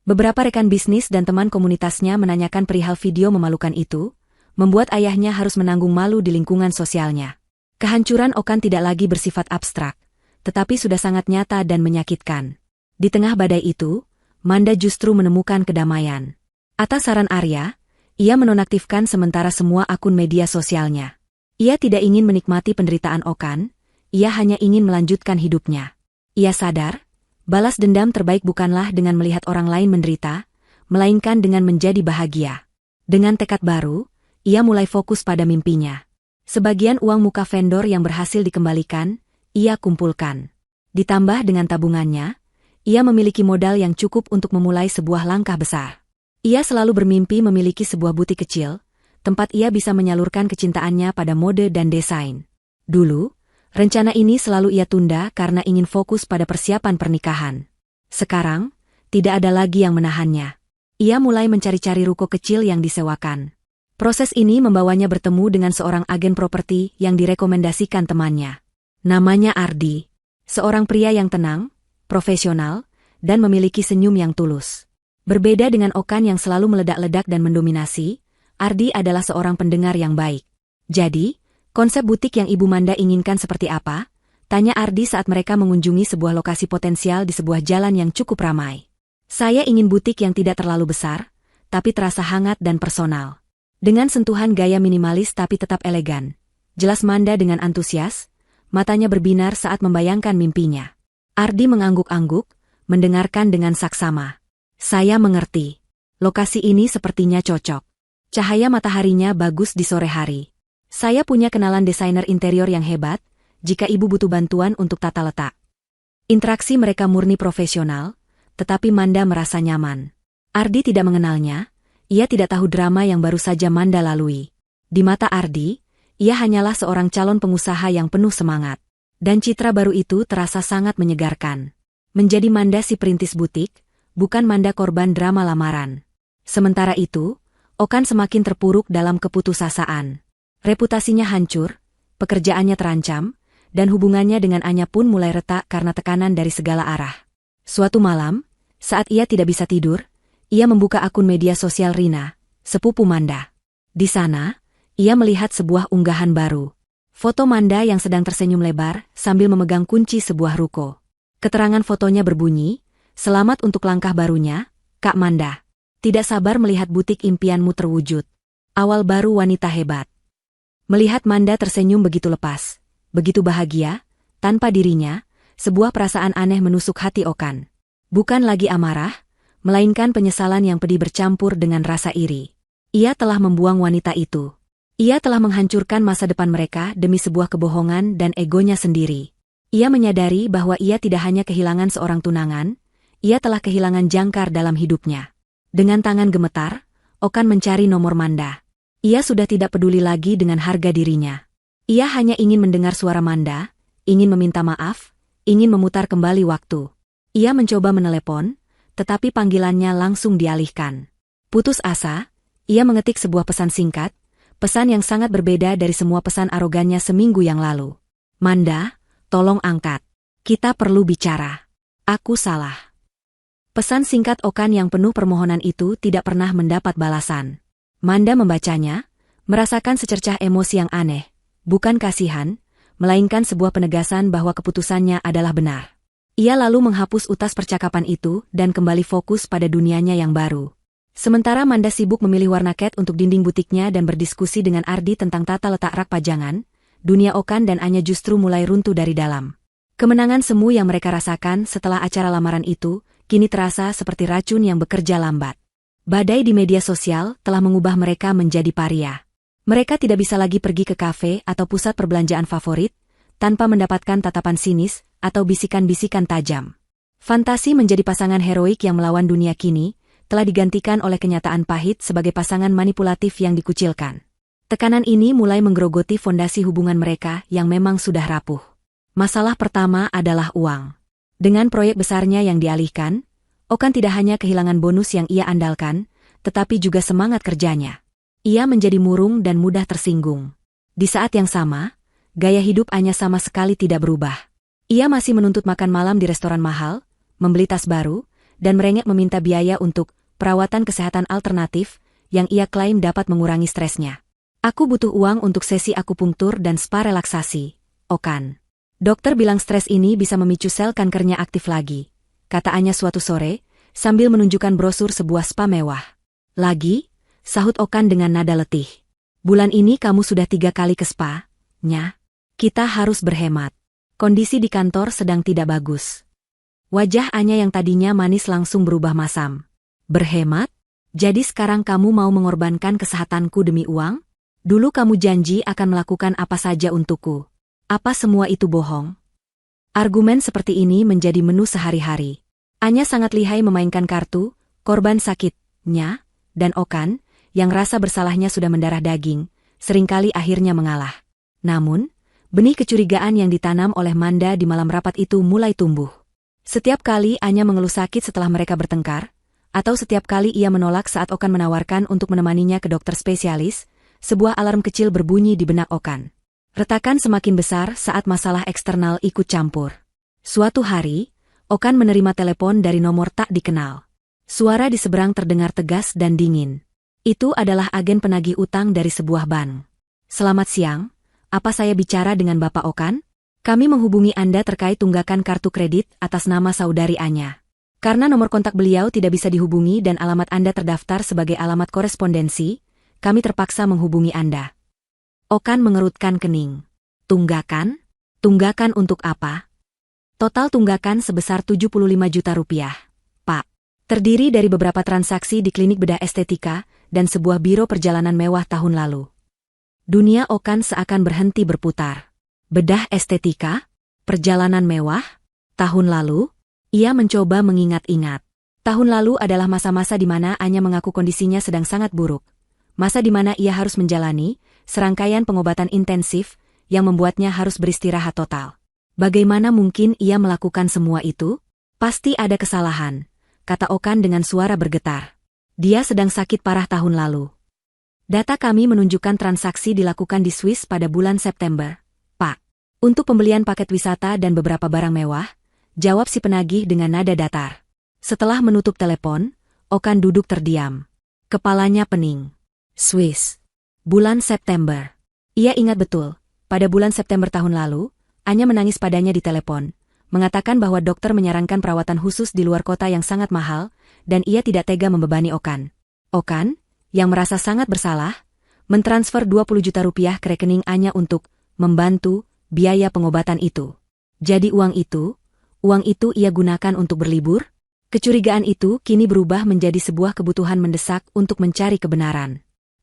Beberapa rekan bisnis dan teman komunitasnya menanyakan perihal video memalukan itu, membuat ayahnya harus menanggung malu di lingkungan sosialnya. Kehancuran Okan tidak lagi bersifat abstrak, tetapi sudah sangat nyata dan menyakitkan. Di tengah badai itu, Manda justru menemukan kedamaian. Atas saran Arya, ia menonaktifkan sementara semua akun media sosialnya. Ia tidak ingin menikmati penderitaan Okan, ia hanya ingin melanjutkan hidupnya. Ia sadar, balas dendam terbaik bukanlah dengan melihat orang lain menderita, melainkan dengan menjadi bahagia. Dengan tekad baru, ia mulai fokus pada mimpinya. Sebagian uang muka vendor yang berhasil dikembalikan, ia kumpulkan. Ditambah dengan tabungannya, ia memiliki modal yang cukup untuk memulai sebuah langkah besar. Ia selalu bermimpi memiliki sebuah butik kecil, tempat ia bisa menyalurkan kecintaannya pada mode dan desain. Dulu, rencana ini selalu ia tunda karena ingin fokus pada persiapan pernikahan. Sekarang, tidak ada lagi yang menahannya. Ia mulai mencari-cari ruko kecil yang disewakan. Proses ini membawanya bertemu dengan seorang agen properti yang direkomendasikan temannya. Namanya Ardi. Seorang pria yang tenang, profesional, dan memiliki senyum yang tulus. Berbeda dengan Okan yang selalu meledak-ledak dan mendominasi, Ardi adalah seorang pendengar yang baik. Jadi, konsep butik yang Ibu Manda inginkan seperti apa? Tanya Ardi saat mereka mengunjungi sebuah lokasi potensial di sebuah jalan yang cukup ramai. Saya ingin butik yang tidak terlalu besar, tapi terasa hangat dan personal. Dengan sentuhan gaya minimalis tapi tetap elegan. Jelas Manda dengan antusias, matanya berbinar saat membayangkan mimpinya. Ardi mengangguk-angguk, mendengarkan dengan saksama. Saya mengerti. Lokasi ini sepertinya cocok. Cahaya mataharinya bagus di sore hari. Saya punya kenalan desainer interior yang hebat, jika Ibu butuh bantuan untuk tata letak. Interaksi mereka murni profesional, tetapi Manda merasa nyaman. Ardi tidak mengenalnya, ia tidak tahu drama yang baru saja Manda lalui. Di mata Ardi, ia hanyalah seorang calon pengusaha yang penuh semangat. Dan citra baru itu terasa sangat menyegarkan. Menjadi Manda si perintis butik, bukan Manda korban drama lamaran. Sementara itu, Okan semakin terpuruk dalam keputusasaan. Reputasinya hancur, pekerjaannya terancam, dan hubungannya dengan Anya pun mulai retak karena tekanan dari segala arah. Suatu malam, saat ia tidak bisa tidur, ia membuka akun media sosial Rina, sepupu Manda. Di sana, ia melihat sebuah unggahan baru. Foto Manda yang sedang tersenyum lebar sambil memegang kunci sebuah ruko. Keterangan fotonya berbunyi, "Selamat untuk langkah barunya, Kak Manda. Tidak sabar melihat butik impianmu terwujud. Awal baru wanita hebat." Melihat Manda tersenyum begitu lepas, begitu bahagia, tanpa dirinya, sebuah perasaan aneh menusuk hati Okan. Bukan lagi amarah, melainkan penyesalan yang pedih bercampur dengan rasa iri. Ia telah membuang wanita itu. Ia telah menghancurkan masa depan mereka demi sebuah kebohongan dan egonya sendiri. Ia menyadari bahwa ia tidak hanya kehilangan seorang tunangan, ia telah kehilangan jangkar dalam hidupnya. Dengan tangan gemetar, Okan mencari nomor Manda. Ia sudah tidak peduli lagi dengan harga dirinya. Ia hanya ingin mendengar suara Manda, ingin meminta maaf, ingin memutar kembali waktu. Ia mencoba menelepon, tetapi panggilannya langsung dialihkan. Putus asa, ia mengetik sebuah pesan singkat, pesan yang sangat berbeda dari semua pesan arogannya seminggu yang lalu. Manda, tolong angkat. Kita perlu bicara. Aku salah. Pesan singkat Okan yang penuh permohonan itu tidak pernah mendapat balasan. Manda membacanya, merasakan secercah emosi yang aneh, bukan kasihan, melainkan sebuah penegasan bahwa keputusannya adalah benar. Ia lalu menghapus utas percakapan itu dan kembali fokus pada dunianya yang baru. Sementara Manda sibuk memilih warna cat untuk dinding butiknya dan berdiskusi dengan Ardi tentang tata letak rak pajangan, dunia Okan dan Anya justru mulai runtuh dari dalam. Kemenangan semu yang mereka rasakan setelah acara lamaran itu, kini terasa seperti racun yang bekerja lambat. Badai di media sosial telah mengubah mereka menjadi paria. Mereka tidak bisa lagi pergi ke kafe atau pusat perbelanjaan favorit, tanpa mendapatkan tatapan sinis atau bisikan-bisikan tajam. Fantasi menjadi pasangan heroik yang melawan dunia kini, telah digantikan oleh kenyataan pahit sebagai pasangan manipulatif yang dikucilkan. Tekanan ini mulai menggerogoti fondasi hubungan mereka yang memang sudah rapuh. Masalah pertama adalah uang. Dengan proyek besarnya yang dialihkan, Okan tidak hanya kehilangan bonus yang ia andalkan, tetapi juga semangat kerjanya. Ia menjadi murung dan mudah tersinggung. Di saat yang sama, gaya hidup Anya sama sekali tidak berubah. Ia masih menuntut makan malam di restoran mahal, membeli tas baru, dan merengek meminta biaya untuk perawatan kesehatan alternatif yang ia klaim dapat mengurangi stresnya. Aku butuh uang untuk sesi akupunktur dan spa relaksasi, Okan. Dokter bilang stres ini bisa memicu sel kankernya aktif lagi, kata Anya suatu sore, sambil menunjukkan brosur sebuah spa mewah. Lagi, sahut Okan dengan nada letih. Bulan ini kamu sudah 3 kali ke spa, Nya. Kita harus berhemat. Kondisi di kantor sedang tidak bagus. Wajah Anya yang tadinya manis langsung berubah masam. Berhemat? Jadi sekarang kamu mau mengorbankan kesehatanku demi uang? Dulu kamu janji akan melakukan apa saja untukku. Apa semua itu bohong? Argumen seperti ini menjadi menu sehari-hari. Anya sangat lihai memainkan kartu, korban sakit, Nya, dan Okan, yang rasa bersalahnya sudah mendarah daging, seringkali akhirnya mengalah. Namun, benih kecurigaan yang ditanam oleh Manda di malam rapat itu mulai tumbuh. Setiap kali Anya mengeluh sakit setelah mereka bertengkar, atau setiap kali ia menolak saat Okan menawarkan untuk menemaninya ke dokter spesialis, sebuah alarm kecil berbunyi di benak Okan. Retakan semakin besar saat masalah eksternal ikut campur. Suatu hari, Okan menerima telepon dari nomor tak dikenal. Suara di seberang terdengar tegas dan dingin. Itu adalah agen penagih utang dari sebuah bank. "Selamat siang, apa saya bicara dengan Bapak Okan? Kami menghubungi Anda terkait tunggakan kartu kredit atas nama saudari Anya. Karena nomor kontak beliau tidak bisa dihubungi dan alamat Anda terdaftar sebagai alamat korespondensi, kami terpaksa menghubungi Anda." Okan mengerutkan kening. "Tunggakan? Tunggakan untuk apa?" "Total tunggakan sebesar 75 juta rupiah, Pak. Terdiri dari beberapa transaksi di klinik bedah estetika dan sebuah biro perjalanan mewah tahun lalu." Dunia Okan seakan berhenti berputar. Bedah estetika? Perjalanan mewah? Tahun lalu? Ia mencoba mengingat-ingat. Tahun lalu adalah masa-masa di mana Anya mengaku kondisinya sedang sangat buruk. Masa di mana ia harus menjalani serangkaian pengobatan intensif yang membuatnya harus beristirahat total. Bagaimana mungkin ia melakukan semua itu? "Pasti ada kesalahan," kata Okan dengan suara bergetar. "Dia sedang sakit parah tahun lalu. Data kami menunjukkan transaksi dilakukan di Swiss pada bulan September, Pak. Untuk pembelian paket wisata dan beberapa barang mewah," jawab si penagih dengan nada datar. Setelah menutup telepon, Okan duduk terdiam. Kepalanya pening. Swiss. Bulan September. Ia ingat betul, pada bulan September tahun lalu, Anya menangis padanya di telepon, mengatakan bahwa dokter menyarankan perawatan khusus di luar kota yang sangat mahal, dan ia tidak tega membebani Okan. Okan, yang merasa sangat bersalah, mentransfer 20 juta rupiah ke rekening Anya untuk membantu biaya pengobatan itu. Jadi uang itu ia gunakan untuk berlibur? Kecurigaan itu kini berubah menjadi sebuah kebutuhan mendesak untuk mencari kebenaran.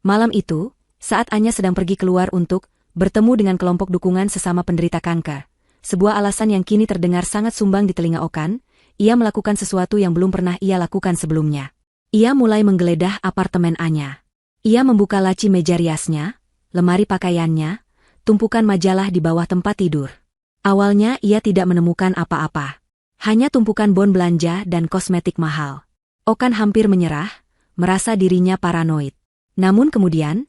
Malam itu, saat Anya sedang pergi keluar untuk bertemu dengan kelompok dukungan sesama penderita kanker, sebuah alasan yang kini terdengar sangat sumbang di telinga Okan, ia melakukan sesuatu yang belum pernah ia lakukan sebelumnya. Ia mulai menggeledah apartemen Anya. Ia membuka laci meja riasnya, lemari pakaiannya, tumpukan majalah di bawah tempat tidur. Awalnya ia tidak menemukan apa-apa. Hanya tumpukan bon belanja dan kosmetik mahal. Okan hampir menyerah, merasa dirinya paranoid. Namun kemudian,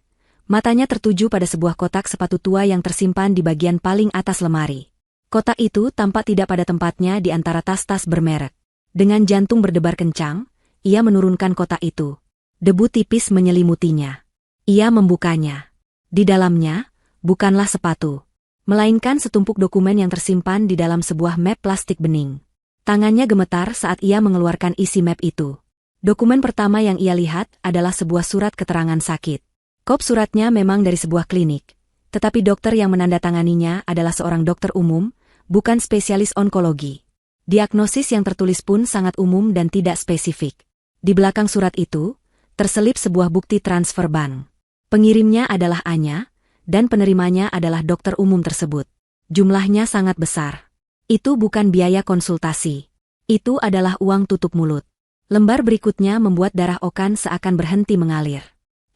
matanya tertuju pada sebuah kotak sepatu tua yang tersimpan di bagian paling atas lemari. Kotak itu tampak tidak pada tempatnya di antara tas-tas bermerek. Dengan jantung berdebar kencang, ia menurunkan kotak itu. Debu tipis menyelimutinya. Ia membukanya. Di dalamnya, bukanlah sepatu, melainkan setumpuk dokumen yang tersimpan di dalam sebuah map plastik bening. Tangannya gemetar saat ia mengeluarkan isi map itu. Dokumen pertama yang ia lihat adalah sebuah surat keterangan sakit. Kop suratnya memang dari sebuah klinik, tetapi dokter yang menandatanganinya adalah seorang dokter umum, bukan spesialis onkologi. Diagnosis yang tertulis pun sangat umum dan tidak spesifik. Di belakang surat itu, terselip sebuah bukti transfer bank. Pengirimnya adalah Anya, dan penerimanya adalah dokter umum tersebut. Jumlahnya sangat besar. Itu bukan biaya konsultasi. Itu adalah uang tutup mulut. Lembar berikutnya membuat darah Okan seakan berhenti mengalir.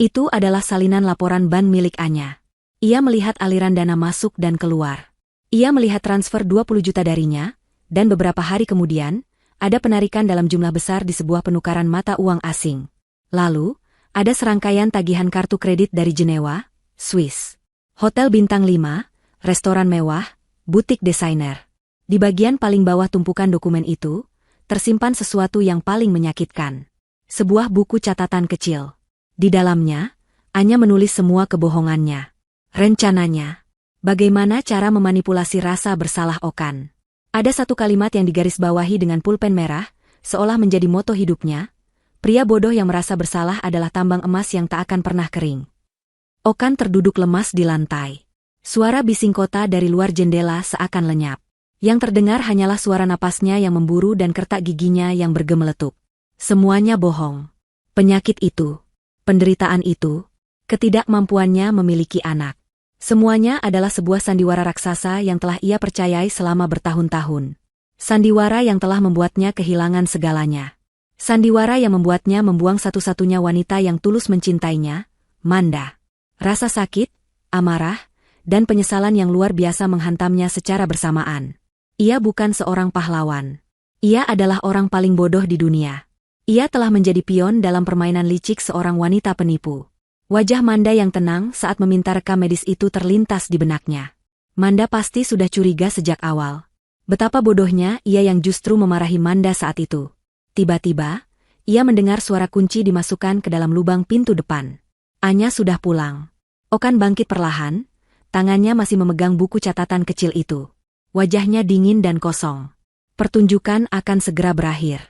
Itu adalah salinan laporan bank milik Anya. Ia melihat aliran dana masuk dan keluar. Ia melihat transfer 20 juta darinya, dan beberapa hari kemudian, ada penarikan dalam jumlah besar di sebuah penukaran mata uang asing. Lalu, ada serangkaian tagihan kartu kredit dari Jenewa, Swiss. Hotel bintang 5, restoran mewah, butik desainer. Di bagian paling bawah tumpukan dokumen itu, tersimpan sesuatu yang paling menyakitkan. Sebuah buku catatan kecil. Di dalamnya, Anya menulis semua kebohongannya. Rencananya, bagaimana cara memanipulasi rasa bersalah Okan. Ada satu kalimat yang digarisbawahi dengan pulpen merah, seolah menjadi moto hidupnya. Pria bodoh yang merasa bersalah adalah tambang emas yang tak akan pernah kering. Okan terduduk lemas di lantai. Suara bising kota dari luar jendela seakan lenyap. Yang terdengar hanyalah suara napasnya yang memburu dan kertak giginya yang bergemeletup. Semuanya bohong. Penyakit itu, penderitaan itu, ketidakmampuannya memiliki anak. Semuanya adalah sebuah sandiwara raksasa yang telah ia percayai selama bertahun-tahun. Sandiwara yang telah membuatnya kehilangan segalanya. Sandiwara yang membuatnya membuang satu-satunya wanita yang tulus mencintainya, Manda. Rasa sakit, amarah, dan penyesalan yang luar biasa menghantamnya secara bersamaan. Ia bukan seorang pahlawan. Ia adalah orang paling bodoh di dunia. Ia telah menjadi pion dalam permainan licik seorang wanita penipu. Wajah Manda yang tenang saat meminta rekam medis itu terlintas di benaknya. Manda pasti sudah curiga sejak awal. Betapa bodohnya ia yang justru memarahi Manda saat itu. Tiba-tiba, ia mendengar suara kunci dimasukkan ke dalam lubang pintu depan. Anya sudah pulang. Okan bangkit perlahan, tangannya masih memegang buku catatan kecil itu. Wajahnya dingin dan kosong. Pertunjukan akan segera berakhir.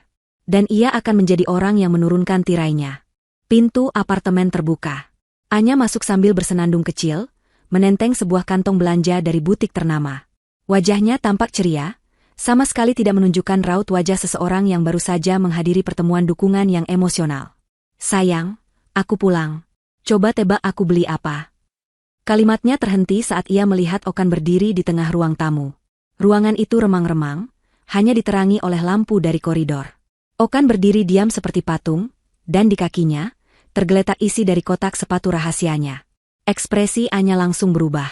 Dan ia akan menjadi orang yang menurunkan tirainya. Pintu apartemen terbuka. Anya masuk sambil bersenandung kecil, menenteng sebuah kantong belanja dari butik ternama. Wajahnya tampak ceria, sama sekali tidak menunjukkan raut wajah seseorang yang baru saja menghadiri pertemuan dukungan yang emosional. Sayang, aku pulang. Coba tebak aku beli apa? Kalimatnya terhenti saat ia melihat Okan berdiri di tengah ruang tamu. Ruangan itu remang-remang, hanya diterangi oleh lampu dari koridor. Okan berdiri diam seperti patung, dan di kakinya, tergeletak isi dari kotak sepatu rahasianya. Ekspresi Anya langsung berubah.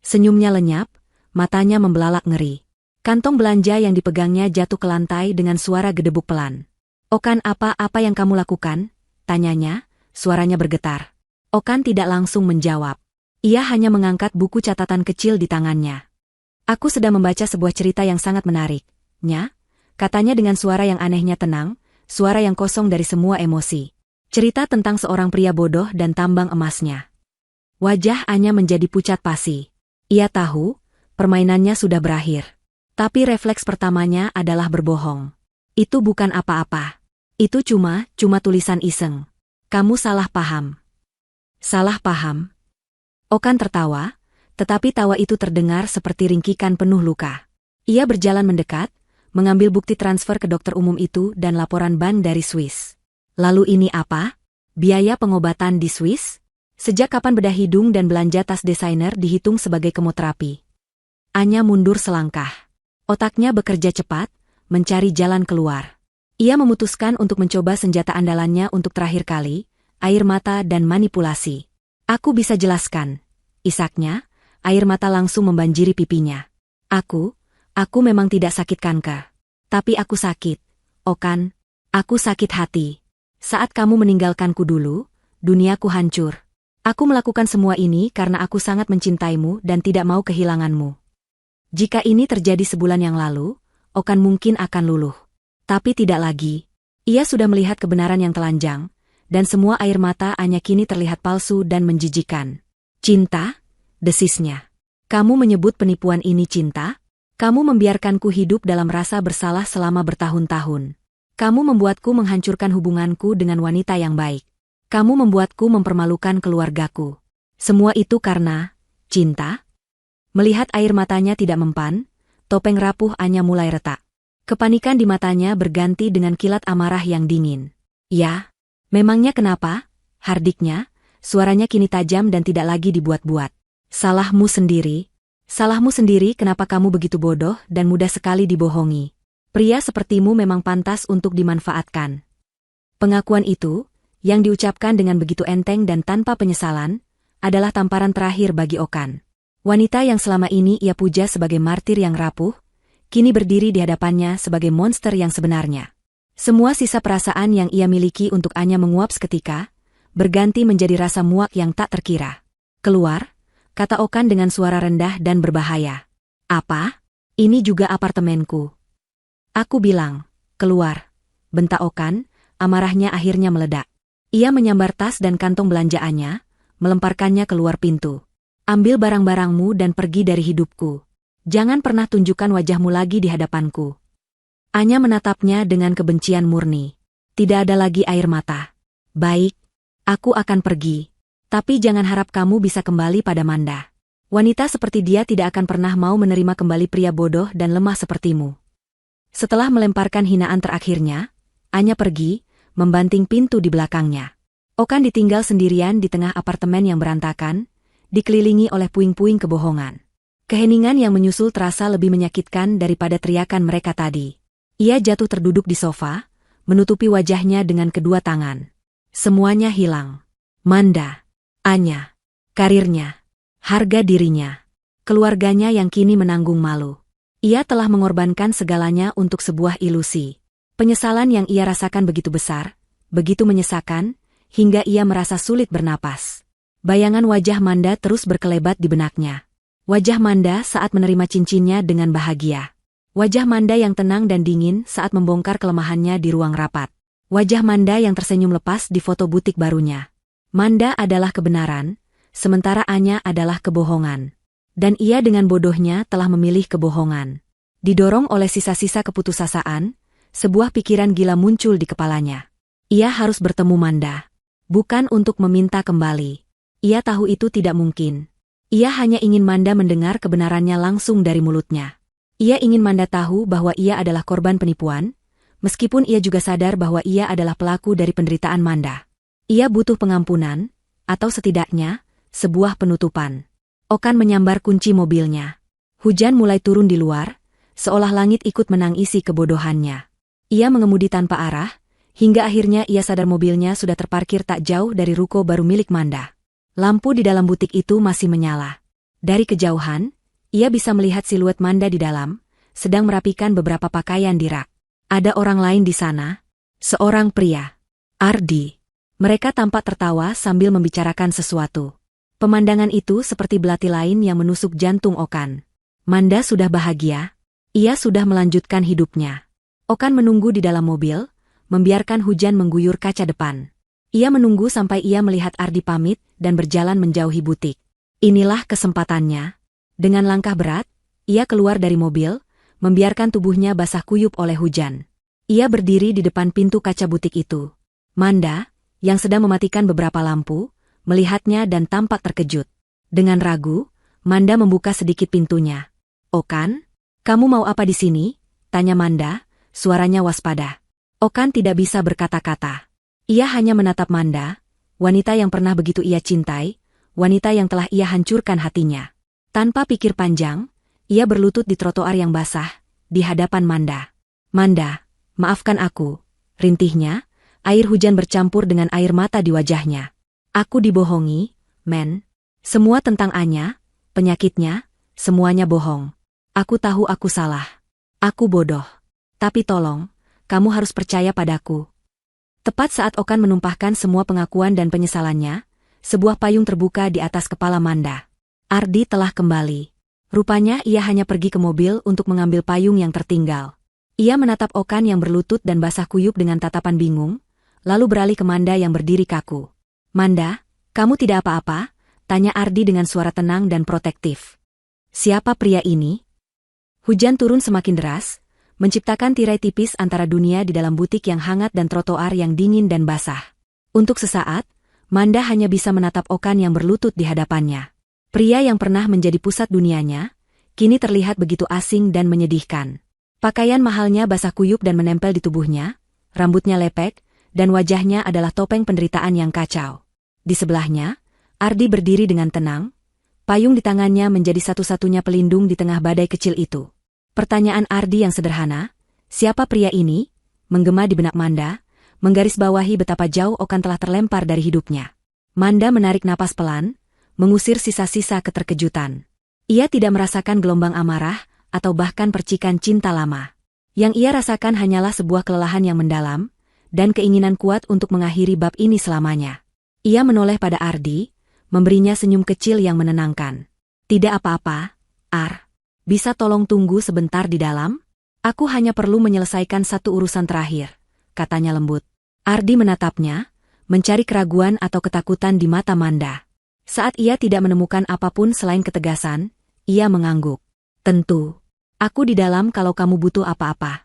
Senyumnya lenyap, matanya membelalak ngeri. Kantong belanja yang dipegangnya jatuh ke lantai dengan suara gedebuk pelan. Okan, apa yang kamu lakukan? Tanyanya, suaranya bergetar. Okan tidak langsung menjawab. Ia hanya mengangkat buku catatan kecil di tangannya. Aku sedang membaca sebuah cerita yang sangat menarik, Nya, katanya dengan suara yang anehnya tenang, suara yang kosong dari semua emosi. Cerita tentang seorang pria bodoh dan tambang emasnya. Wajah Anya menjadi pucat pasi. Ia tahu, permainannya sudah berakhir. Tapi refleks pertamanya adalah berbohong. Itu bukan apa-apa. Itu cuma tulisan iseng. Kamu salah paham. Salah paham? Okan tertawa, tetapi tawa itu terdengar seperti ringkikan penuh luka. Ia berjalan mendekat, mengambil bukti transfer ke dokter umum itu dan laporan bank dari Swiss. Lalu ini apa? Biaya pengobatan di Swiss? Sejak kapan bedah hidung dan belanja tas desainer dihitung sebagai kemoterapi? Anya mundur selangkah. Otaknya bekerja cepat, mencari jalan keluar. Ia memutuskan untuk mencoba senjata andalannya untuk terakhir kali, air mata dan manipulasi. Aku bisa jelaskan. Isaknya, air mata langsung membanjiri pipinya. Aku memang tidak sakit kanker. Tapi aku sakit. Okan, aku sakit hati. Saat kamu meninggalkanku dulu, duniaku hancur. Aku melakukan semua ini karena aku sangat mencintaimu dan tidak mau kehilanganmu. Jika ini terjadi sebulan yang lalu, Okan mungkin akan luluh. Tapi tidak lagi. Ia sudah melihat kebenaran yang telanjang, dan semua air mata Anya kini terlihat palsu dan menjijikan. Cinta? Desisnya. Kamu menyebut penipuan ini cinta? Kamu membiarkanku hidup dalam rasa bersalah selama bertahun-tahun. Kamu membuatku menghancurkan hubunganku dengan wanita yang baik. Kamu membuatku mempermalukan keluargaku. Semua itu karena cinta? Melihat air matanya tidak mempan, topeng rapuh Anya mulai retak. Kepanikan di matanya berganti dengan kilat amarah yang dingin. Ya, memangnya kenapa? Hardiknya, suaranya kini tajam dan tidak lagi dibuat-buat. Salahmu sendiri. Salahmu sendiri kenapa kamu begitu bodoh dan mudah sekali dibohongi. Pria sepertimu memang pantas untuk dimanfaatkan. Pengakuan itu, yang diucapkan dengan begitu enteng dan tanpa penyesalan, adalah tamparan terakhir bagi Okan. Wanita yang selama ini ia puja sebagai martir yang rapuh, kini berdiri di hadapannya sebagai monster yang sebenarnya. Semua sisa perasaan yang ia miliki untuk Anya menguap seketika, berganti menjadi rasa muak yang tak terkira. Keluar, kata Okan dengan suara rendah dan berbahaya. Apa? Ini juga apartemenku. Aku bilang, keluar. Bentak Okan, amarahnya akhirnya meledak. Ia menyambar tas dan kantong belanjaannya, melemparkannya keluar pintu. Ambil barang-barangmu dan pergi dari hidupku. Jangan pernah tunjukkan wajahmu lagi di hadapanku. Anya menatapnya dengan kebencian murni. Tidak ada lagi air mata. Baik, aku akan pergi. Tapi jangan harap kamu bisa kembali pada Manda. Wanita seperti dia tidak akan pernah mau menerima kembali pria bodoh dan lemah sepertimu. Setelah melemparkan hinaan terakhirnya, Anya pergi, membanting pintu di belakangnya. Okan ditinggal sendirian di tengah apartemen yang berantakan, dikelilingi oleh puing-puing kebohongan. Keheningan yang menyusul terasa lebih menyakitkan daripada teriakan mereka tadi. Ia jatuh terduduk di sofa, menutupi wajahnya dengan kedua tangan. Semuanya hilang. Manda, Anya, karirnya, harga dirinya, keluarganya yang kini menanggung malu. Ia telah mengorbankan segalanya untuk sebuah ilusi. Penyesalan yang ia rasakan begitu besar, begitu menyesakan, hingga ia merasa sulit bernapas. Bayangan wajah Manda terus berkelebat di benaknya. Wajah Manda saat menerima cincinnya dengan bahagia. Wajah Manda yang tenang dan dingin saat membongkar kelemahannya di ruang rapat. Wajah Manda yang tersenyum lepas di foto butik barunya. Manda adalah kebenaran, sementara Anya adalah kebohongan. Dan ia dengan bodohnya telah memilih kebohongan. Didorong oleh sisa-sisa keputusasaan, sebuah pikiran gila muncul di kepalanya. Ia harus bertemu Manda. Bukan untuk meminta kembali. Ia tahu itu tidak mungkin. Ia hanya ingin Manda mendengar kebenarannya langsung dari mulutnya. Ia ingin Manda tahu bahwa ia adalah korban penipuan, meskipun ia juga sadar bahwa ia adalah pelaku dari penderitaan Manda. Ia butuh pengampunan, atau setidaknya, sebuah penutupan. Okan menyambar kunci mobilnya. Hujan mulai turun di luar, seolah langit ikut menangisi kebodohannya. Ia mengemudi tanpa arah, hingga akhirnya ia sadar mobilnya sudah terparkir tak jauh dari ruko baru milik Manda. Lampu di dalam butik itu masih menyala. Dari kejauhan, ia bisa melihat siluet Manda di dalam, sedang merapikan beberapa pakaian di rak. Ada orang lain di sana. Seorang pria. Ardi. Mereka tampak tertawa sambil membicarakan sesuatu. Pemandangan itu seperti belati lain yang menusuk jantung Okan. Manda sudah bahagia. Ia sudah melanjutkan hidupnya. Okan menunggu di dalam mobil, membiarkan hujan mengguyur kaca depan. Ia menunggu sampai ia melihat Ardi pamit dan berjalan menjauhi butik. Inilah kesempatannya. Dengan langkah berat, ia keluar dari mobil, membiarkan tubuhnya basah kuyup oleh hujan. Ia berdiri di depan pintu kaca butik itu. Manda, yang sedang mematikan beberapa lampu, melihatnya dan tampak terkejut. Dengan ragu, Manda membuka sedikit pintunya. "Okan, kamu mau apa di sini?" tanya Manda, suaranya waspada. Okan tidak bisa berkata-kata. Ia hanya menatap Manda, wanita yang pernah begitu ia cintai, wanita yang telah ia hancurkan hatinya. Tanpa pikir panjang, ia berlutut di trotoar yang basah, di hadapan Manda. "Manda, maafkan aku," rintihnya, air hujan bercampur dengan air mata di wajahnya. "Aku dibohongi, men. Semua tentang Anya, penyakitnya, semuanya bohong. Aku tahu aku salah. Aku bodoh. Tapi tolong, kamu harus percaya padaku." Tepat saat Okan menumpahkan semua pengakuan dan penyesalannya, sebuah payung terbuka di atas kepala Manda. Ardi telah kembali. Rupanya ia hanya pergi ke mobil untuk mengambil payung yang tertinggal. Ia menatap Okan yang berlutut dan basah kuyup dengan tatapan bingung, lalu beralih ke Manda yang berdiri kaku. "Manda, kamu tidak apa-apa?" tanya Ardi dengan suara tenang dan protektif. "Siapa pria ini?" Hujan turun semakin deras, menciptakan tirai tipis antara dunia di dalam butik yang hangat dan trotoar yang dingin dan basah. Untuk sesaat, Manda hanya bisa menatap Okan yang berlutut di hadapannya. Pria yang pernah menjadi pusat dunianya, kini terlihat begitu asing dan menyedihkan. Pakaian mahalnya basah kuyup dan menempel di tubuhnya, rambutnya lepek, dan wajahnya adalah topeng penderitaan yang kacau. Di sebelahnya, Ardi berdiri dengan tenang, payung di tangannya menjadi satu-satunya pelindung di tengah badai kecil itu. Pertanyaan Ardi yang sederhana, "Siapa pria ini?" menggema di benak Manda, menggarisbawahi betapa jauh Okan telah terlempar dari hidupnya. Manda menarik napas pelan, mengusir sisa-sisa keterkejutan. Ia tidak merasakan gelombang amarah, atau bahkan percikan cinta lama. Yang ia rasakan hanyalah sebuah kelelahan yang mendalam, dan keinginan kuat untuk mengakhiri bab ini selamanya. Ia menoleh pada Ardi, memberinya senyum kecil yang menenangkan. "Tidak apa-apa, Ar. Bisa tolong tunggu sebentar di dalam? Aku hanya perlu menyelesaikan satu urusan terakhir," katanya lembut. Ardi menatapnya, mencari keraguan atau ketakutan di mata Manda. Saat ia tidak menemukan apapun selain ketegasan, ia mengangguk. "Tentu. Aku di dalam kalau kamu butuh apa-apa."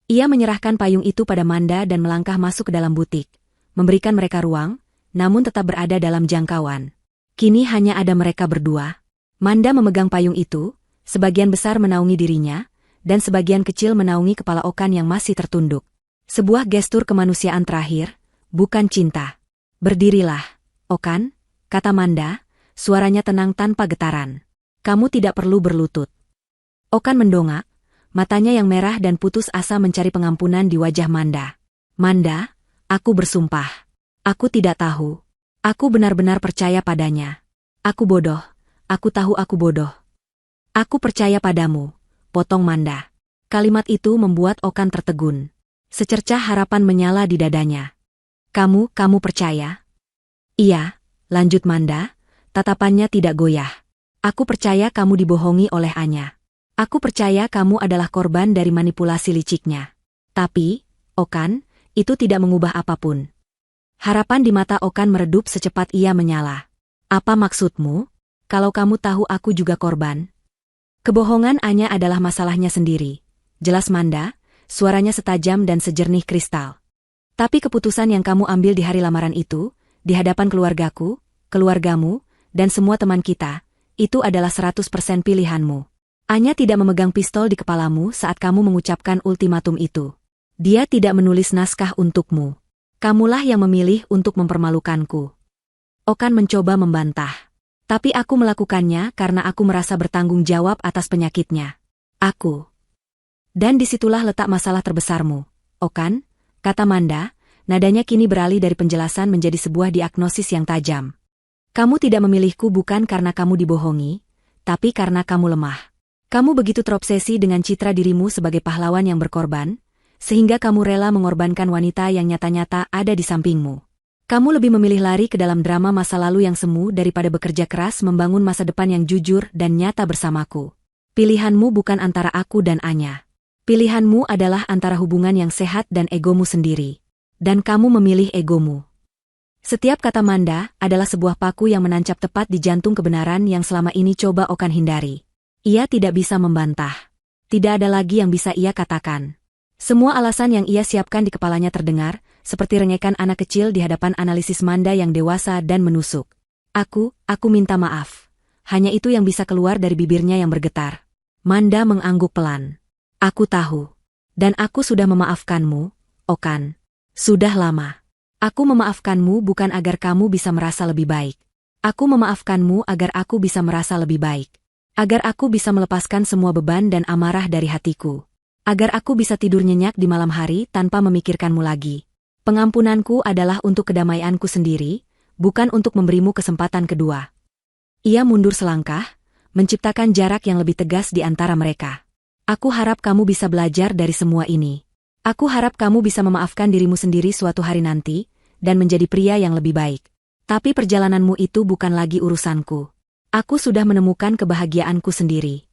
Ia menyerahkan payung itu pada Manda dan melangkah masuk ke dalam butik, memberikan mereka ruang, namun tetap berada dalam jangkauan. Kini hanya ada mereka berdua. Manda memegang payung itu, sebagian besar menaungi dirinya, dan sebagian kecil menaungi kepala Okan yang masih tertunduk. Sebuah gestur kemanusiaan terakhir, bukan cinta. "Berdirilah, Okan," kata Manda, suaranya tenang tanpa getaran. "Kamu tidak perlu berlutut." Okan mendongak, matanya yang merah dan putus asa mencari pengampunan di wajah Manda. Manda, aku bersumpah. Aku tidak tahu. Aku benar-benar percaya padanya. Aku bodoh. Aku tahu aku bodoh. Aku percaya padamu, potong Manda. Kalimat itu membuat Okan tertegun. Secercah harapan menyala di dadanya. Kamu percaya? Iya, lanjut Manda, tatapannya tidak goyah. Aku percaya kamu dibohongi oleh Anya. Aku percaya kamu adalah korban dari manipulasi liciknya. Tapi, Okan, itu tidak mengubah apapun. Harapan di mata Okan meredup secepat ia menyala. Apa maksudmu? Kalau kamu tahu aku juga korban? Kebohongan Anya adalah masalahnya sendiri. Jelas Manda, suaranya setajam dan sejernih kristal. Tapi keputusan yang kamu ambil di hari lamaran itu, di hadapan keluargaku, keluargamu, dan semua teman kita, itu adalah 100% pilihanmu. Anya tidak memegang pistol di kepalamu saat kamu mengucapkan ultimatum itu. Dia tidak menulis naskah untukmu. Kamulah yang memilih untuk mempermalukanku. Okan mencoba membantah. Tapi aku melakukannya karena aku merasa bertanggung jawab atas penyakitnya. Aku. Dan disitulah letak masalah terbesarmu, Okan, kata Manda, nadanya kini beralih dari penjelasan menjadi sebuah diagnosis yang tajam. Kamu tidak memilihku bukan karena kamu dibohongi, tapi karena kamu lemah. Kamu begitu terobsesi dengan citra dirimu sebagai pahlawan yang berkorban, sehingga kamu rela mengorbankan wanita yang nyata-nyata ada di sampingmu. Kamu lebih memilih lari ke dalam drama masa lalu yang semu daripada bekerja keras membangun masa depan yang jujur dan nyata bersamaku. Pilihanmu bukan antara aku dan Anya. Pilihanmu adalah antara hubungan yang sehat dan egomu sendiri. Dan kamu memilih egomu. Setiap kata Manda adalah sebuah paku yang menancap tepat di jantung kebenaran yang selama ini coba Okan hindari. Ia tidak bisa membantah. Tidak ada lagi yang bisa ia katakan. Semua alasan yang ia siapkan di kepalanya terdengar, seperti rengekan anak kecil di hadapan analisis Manda yang dewasa dan menusuk. Aku minta maaf. Hanya itu yang bisa keluar dari bibirnya yang bergetar. Manda mengangguk pelan. Aku tahu. Dan aku sudah memaafkanmu, Okan. Sudah lama. Aku memaafkanmu bukan agar kamu bisa merasa lebih baik. Aku memaafkanmu agar aku bisa merasa lebih baik. Agar aku bisa melepaskan semua beban dan amarah dari hatiku. Agar aku bisa tidur nyenyak di malam hari tanpa memikirkanmu lagi. Pengampunanku adalah untuk kedamaianku sendiri, bukan untuk memberimu kesempatan kedua. Ia mundur selangkah, menciptakan jarak yang lebih tegas di antara mereka. Aku harap kamu bisa belajar dari semua ini. Aku harap kamu bisa memaafkan dirimu sendiri suatu hari nanti, dan menjadi pria yang lebih baik. Tapi perjalananmu itu bukan lagi urusanku. Aku sudah menemukan kebahagiaanku sendiri.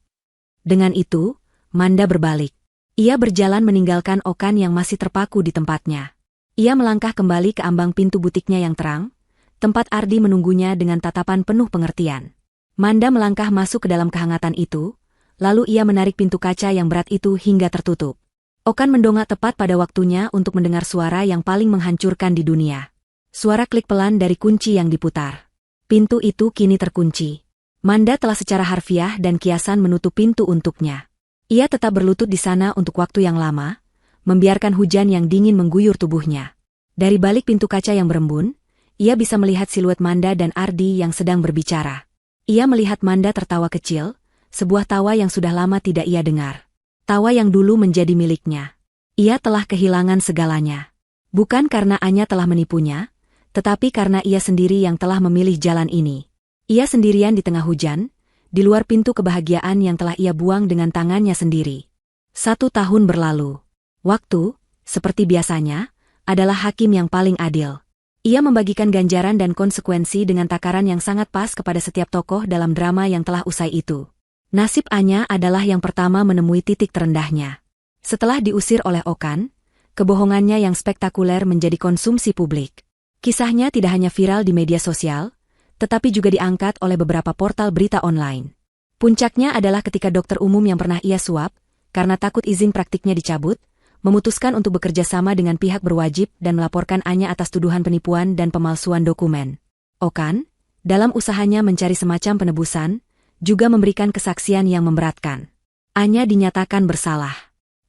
Dengan itu, Manda berbalik. Ia berjalan meninggalkan Okan yang masih terpaku di tempatnya. Ia melangkah kembali ke ambang pintu butiknya yang terang, tempat Ardi menunggunya dengan tatapan penuh pengertian. Manda melangkah masuk ke dalam kehangatan itu, lalu ia menarik pintu kaca yang berat itu hingga tertutup. Okan mendongak tepat pada waktunya untuk mendengar suara yang paling menghancurkan di dunia. Suara klik pelan dari kunci yang diputar. Pintu itu kini terkunci. Manda telah secara harfiah dan kiasan menutup pintu untuknya. Ia tetap berlutut di sana untuk waktu yang lama, membiarkan hujan yang dingin mengguyur tubuhnya. Dari balik pintu kaca yang berembun, ia bisa melihat siluet Manda dan Ardi yang sedang berbicara. Ia melihat Manda tertawa kecil, sebuah tawa yang sudah lama tidak ia dengar. Tawa yang dulu menjadi miliknya. Ia telah kehilangan segalanya. Bukan karena Anya telah menipunya, tetapi karena ia sendiri yang telah memilih jalan ini. Ia sendirian di tengah hujan, di luar pintu kebahagiaan yang telah ia buang dengan tangannya sendiri. 1 tahun berlalu. Waktu, seperti biasanya, adalah hakim yang paling adil. Ia membagikan ganjaran dan konsekuensi dengan takaran yang sangat pas kepada setiap tokoh dalam drama yang telah usai itu. Nasib Anya adalah yang pertama menemui titik terendahnya. Setelah diusir oleh Okan, kebohongannya yang spektakuler menjadi konsumsi publik. Kisahnya tidak hanya viral di media sosial, tetapi juga diangkat oleh beberapa portal berita online. Puncaknya adalah ketika dokter umum yang pernah ia suap, karena takut izin praktiknya dicabut, memutuskan untuk bekerja sama dengan pihak berwajib dan melaporkan Anya atas tuduhan penipuan dan pemalsuan dokumen. Okan, dalam usahanya mencari semacam penebusan, juga memberikan kesaksian yang memberatkan. Anya dinyatakan bersalah.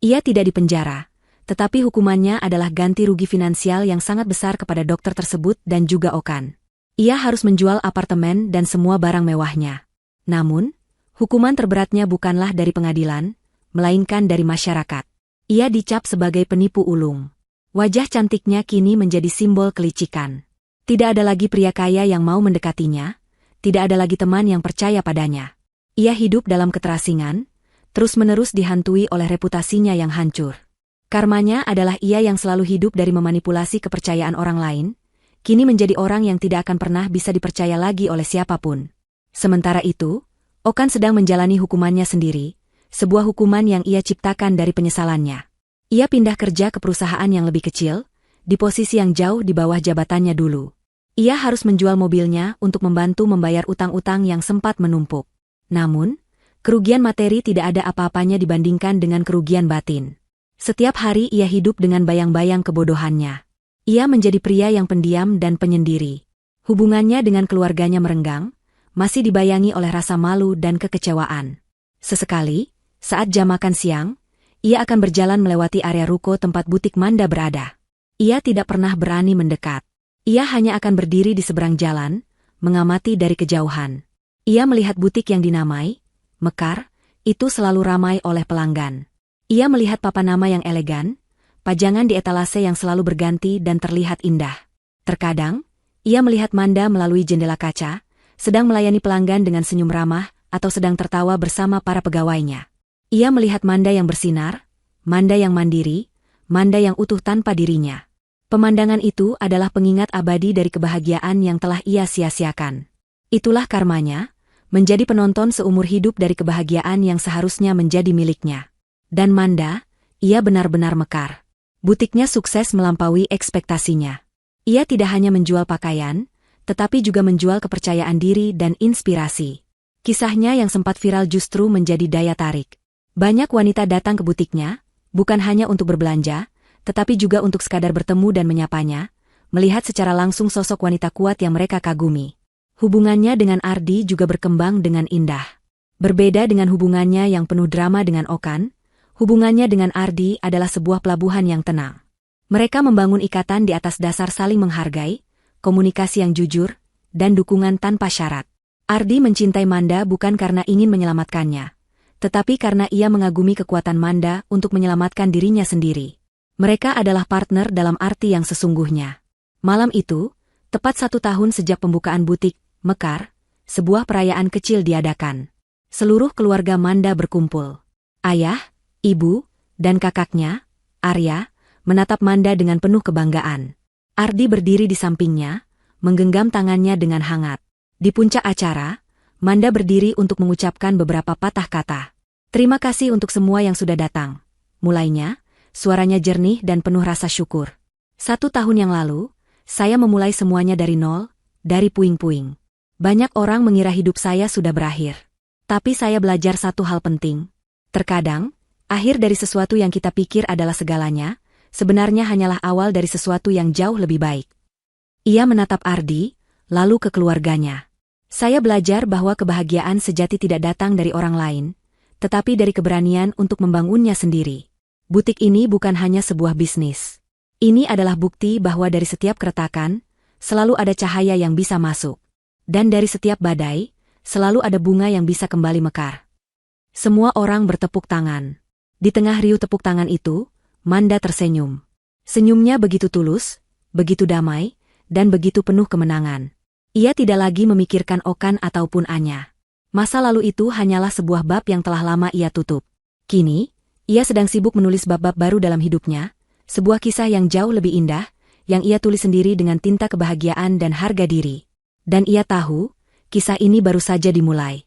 Ia tidak dipenjara, tetapi hukumannya adalah ganti rugi finansial yang sangat besar kepada dokter tersebut dan juga Okan. Ia harus menjual apartemen dan semua barang mewahnya. Namun, hukuman terberatnya bukanlah dari pengadilan, melainkan dari masyarakat. Ia dicap sebagai penipu ulung. Wajah cantiknya kini menjadi simbol kelicikan. Tidak ada lagi pria kaya yang mau mendekatinya, tidak ada lagi teman yang percaya padanya. Ia hidup dalam keterasingan, terus-menerus dihantui oleh reputasinya yang hancur. Karmanya adalah ia yang selalu hidup dari memanipulasi kepercayaan orang lain, kini menjadi orang yang tidak akan pernah bisa dipercaya lagi oleh siapapun. Sementara itu, Okan sedang menjalani hukumannya sendiri, sebuah hukuman yang ia ciptakan dari penyesalannya. Ia pindah kerja ke perusahaan yang lebih kecil, di posisi yang jauh di bawah jabatannya dulu. Ia harus menjual mobilnya untuk membantu membayar utang-utang yang sempat menumpuk. Namun, kerugian materi tidak ada apa-apanya dibandingkan dengan kerugian batin. Setiap hari ia hidup dengan bayang-bayang kebodohannya. Ia menjadi pria yang pendiam dan penyendiri. Hubungannya dengan keluarganya merenggang, masih dibayangi oleh rasa malu dan kekecewaan. Sesekali, saat jam makan siang, ia akan berjalan melewati area ruko tempat butik Manda berada. Ia tidak pernah berani mendekat. Ia hanya akan berdiri di seberang jalan, mengamati dari kejauhan. Ia melihat butik yang dinamai Mekar, itu selalu ramai oleh pelanggan. Ia melihat papan nama yang elegan, pajangan di etalase yang selalu berganti dan terlihat indah. Terkadang, ia melihat Manda melalui jendela kaca, sedang melayani pelanggan dengan senyum ramah atau sedang tertawa bersama para pegawainya. Ia melihat Manda yang bersinar, Manda yang mandiri, Manda yang utuh tanpa dirinya. Pemandangan itu adalah pengingat abadi dari kebahagiaan yang telah ia sia-siakan. Itulah karmanya, menjadi penonton seumur hidup dari kebahagiaan yang seharusnya menjadi miliknya. Dan Manda, ia benar-benar mekar. Butiknya sukses melampaui ekspektasinya. Ia tidak hanya menjual pakaian, tetapi juga menjual kepercayaan diri dan inspirasi. Kisahnya yang sempat viral justru menjadi daya tarik. Banyak wanita datang ke butiknya, bukan hanya untuk berbelanja, tetapi juga untuk sekadar bertemu dan menyapanya, melihat secara langsung sosok wanita kuat yang mereka kagumi. Hubungannya dengan Ardi juga berkembang dengan indah. Berbeda dengan hubungannya yang penuh drama dengan Okan, hubungannya dengan Ardi adalah sebuah pelabuhan yang tenang. Mereka membangun ikatan di atas dasar saling menghargai, komunikasi yang jujur, dan dukungan tanpa syarat. Ardi mencintai Manda bukan karena ingin menyelamatkannya, tetapi karena ia mengagumi kekuatan Manda untuk menyelamatkan dirinya sendiri. Mereka adalah partner dalam arti yang sesungguhnya. Malam itu, tepat 1 tahun sejak pembukaan butik Mekar, sebuah perayaan kecil diadakan. Seluruh keluarga Manda berkumpul. Ayah, ibu, dan kakaknya, Arya, menatap Manda dengan penuh kebanggaan. Ardi berdiri di sampingnya, menggenggam tangannya dengan hangat. Di puncak acara, Manda berdiri untuk mengucapkan beberapa patah kata. Terima kasih untuk semua yang sudah datang. Mulainya, suaranya jernih dan penuh rasa syukur. 1 tahun yang lalu, saya memulai semuanya dari nol, dari puing-puing. Banyak orang mengira hidup saya sudah berakhir. Tapi saya belajar satu hal penting. Terkadang, akhir dari sesuatu yang kita pikir adalah segalanya, sebenarnya hanyalah awal dari sesuatu yang jauh lebih baik. Ia menatap Ardi, lalu ke keluarganya. Saya belajar bahwa kebahagiaan sejati tidak datang dari orang lain, tetapi dari keberanian untuk membangunnya sendiri. Butik ini bukan hanya sebuah bisnis. Ini adalah bukti bahwa dari setiap keretakan, selalu ada cahaya yang bisa masuk. Dan dari setiap badai, selalu ada bunga yang bisa kembali mekar. Semua orang bertepuk tangan. Di tengah riuh tepuk tangan itu, Manda tersenyum. Senyumnya begitu tulus, begitu damai, dan begitu penuh kemenangan. Ia tidak lagi memikirkan Okan ataupun Anya. Masa lalu itu hanyalah sebuah bab yang telah lama ia tutup. Kini, ia sedang sibuk menulis bab-bab baru dalam hidupnya, sebuah kisah yang jauh lebih indah, yang ia tulis sendiri dengan tinta kebahagiaan dan harga diri. Dan ia tahu, kisah ini baru saja dimulai.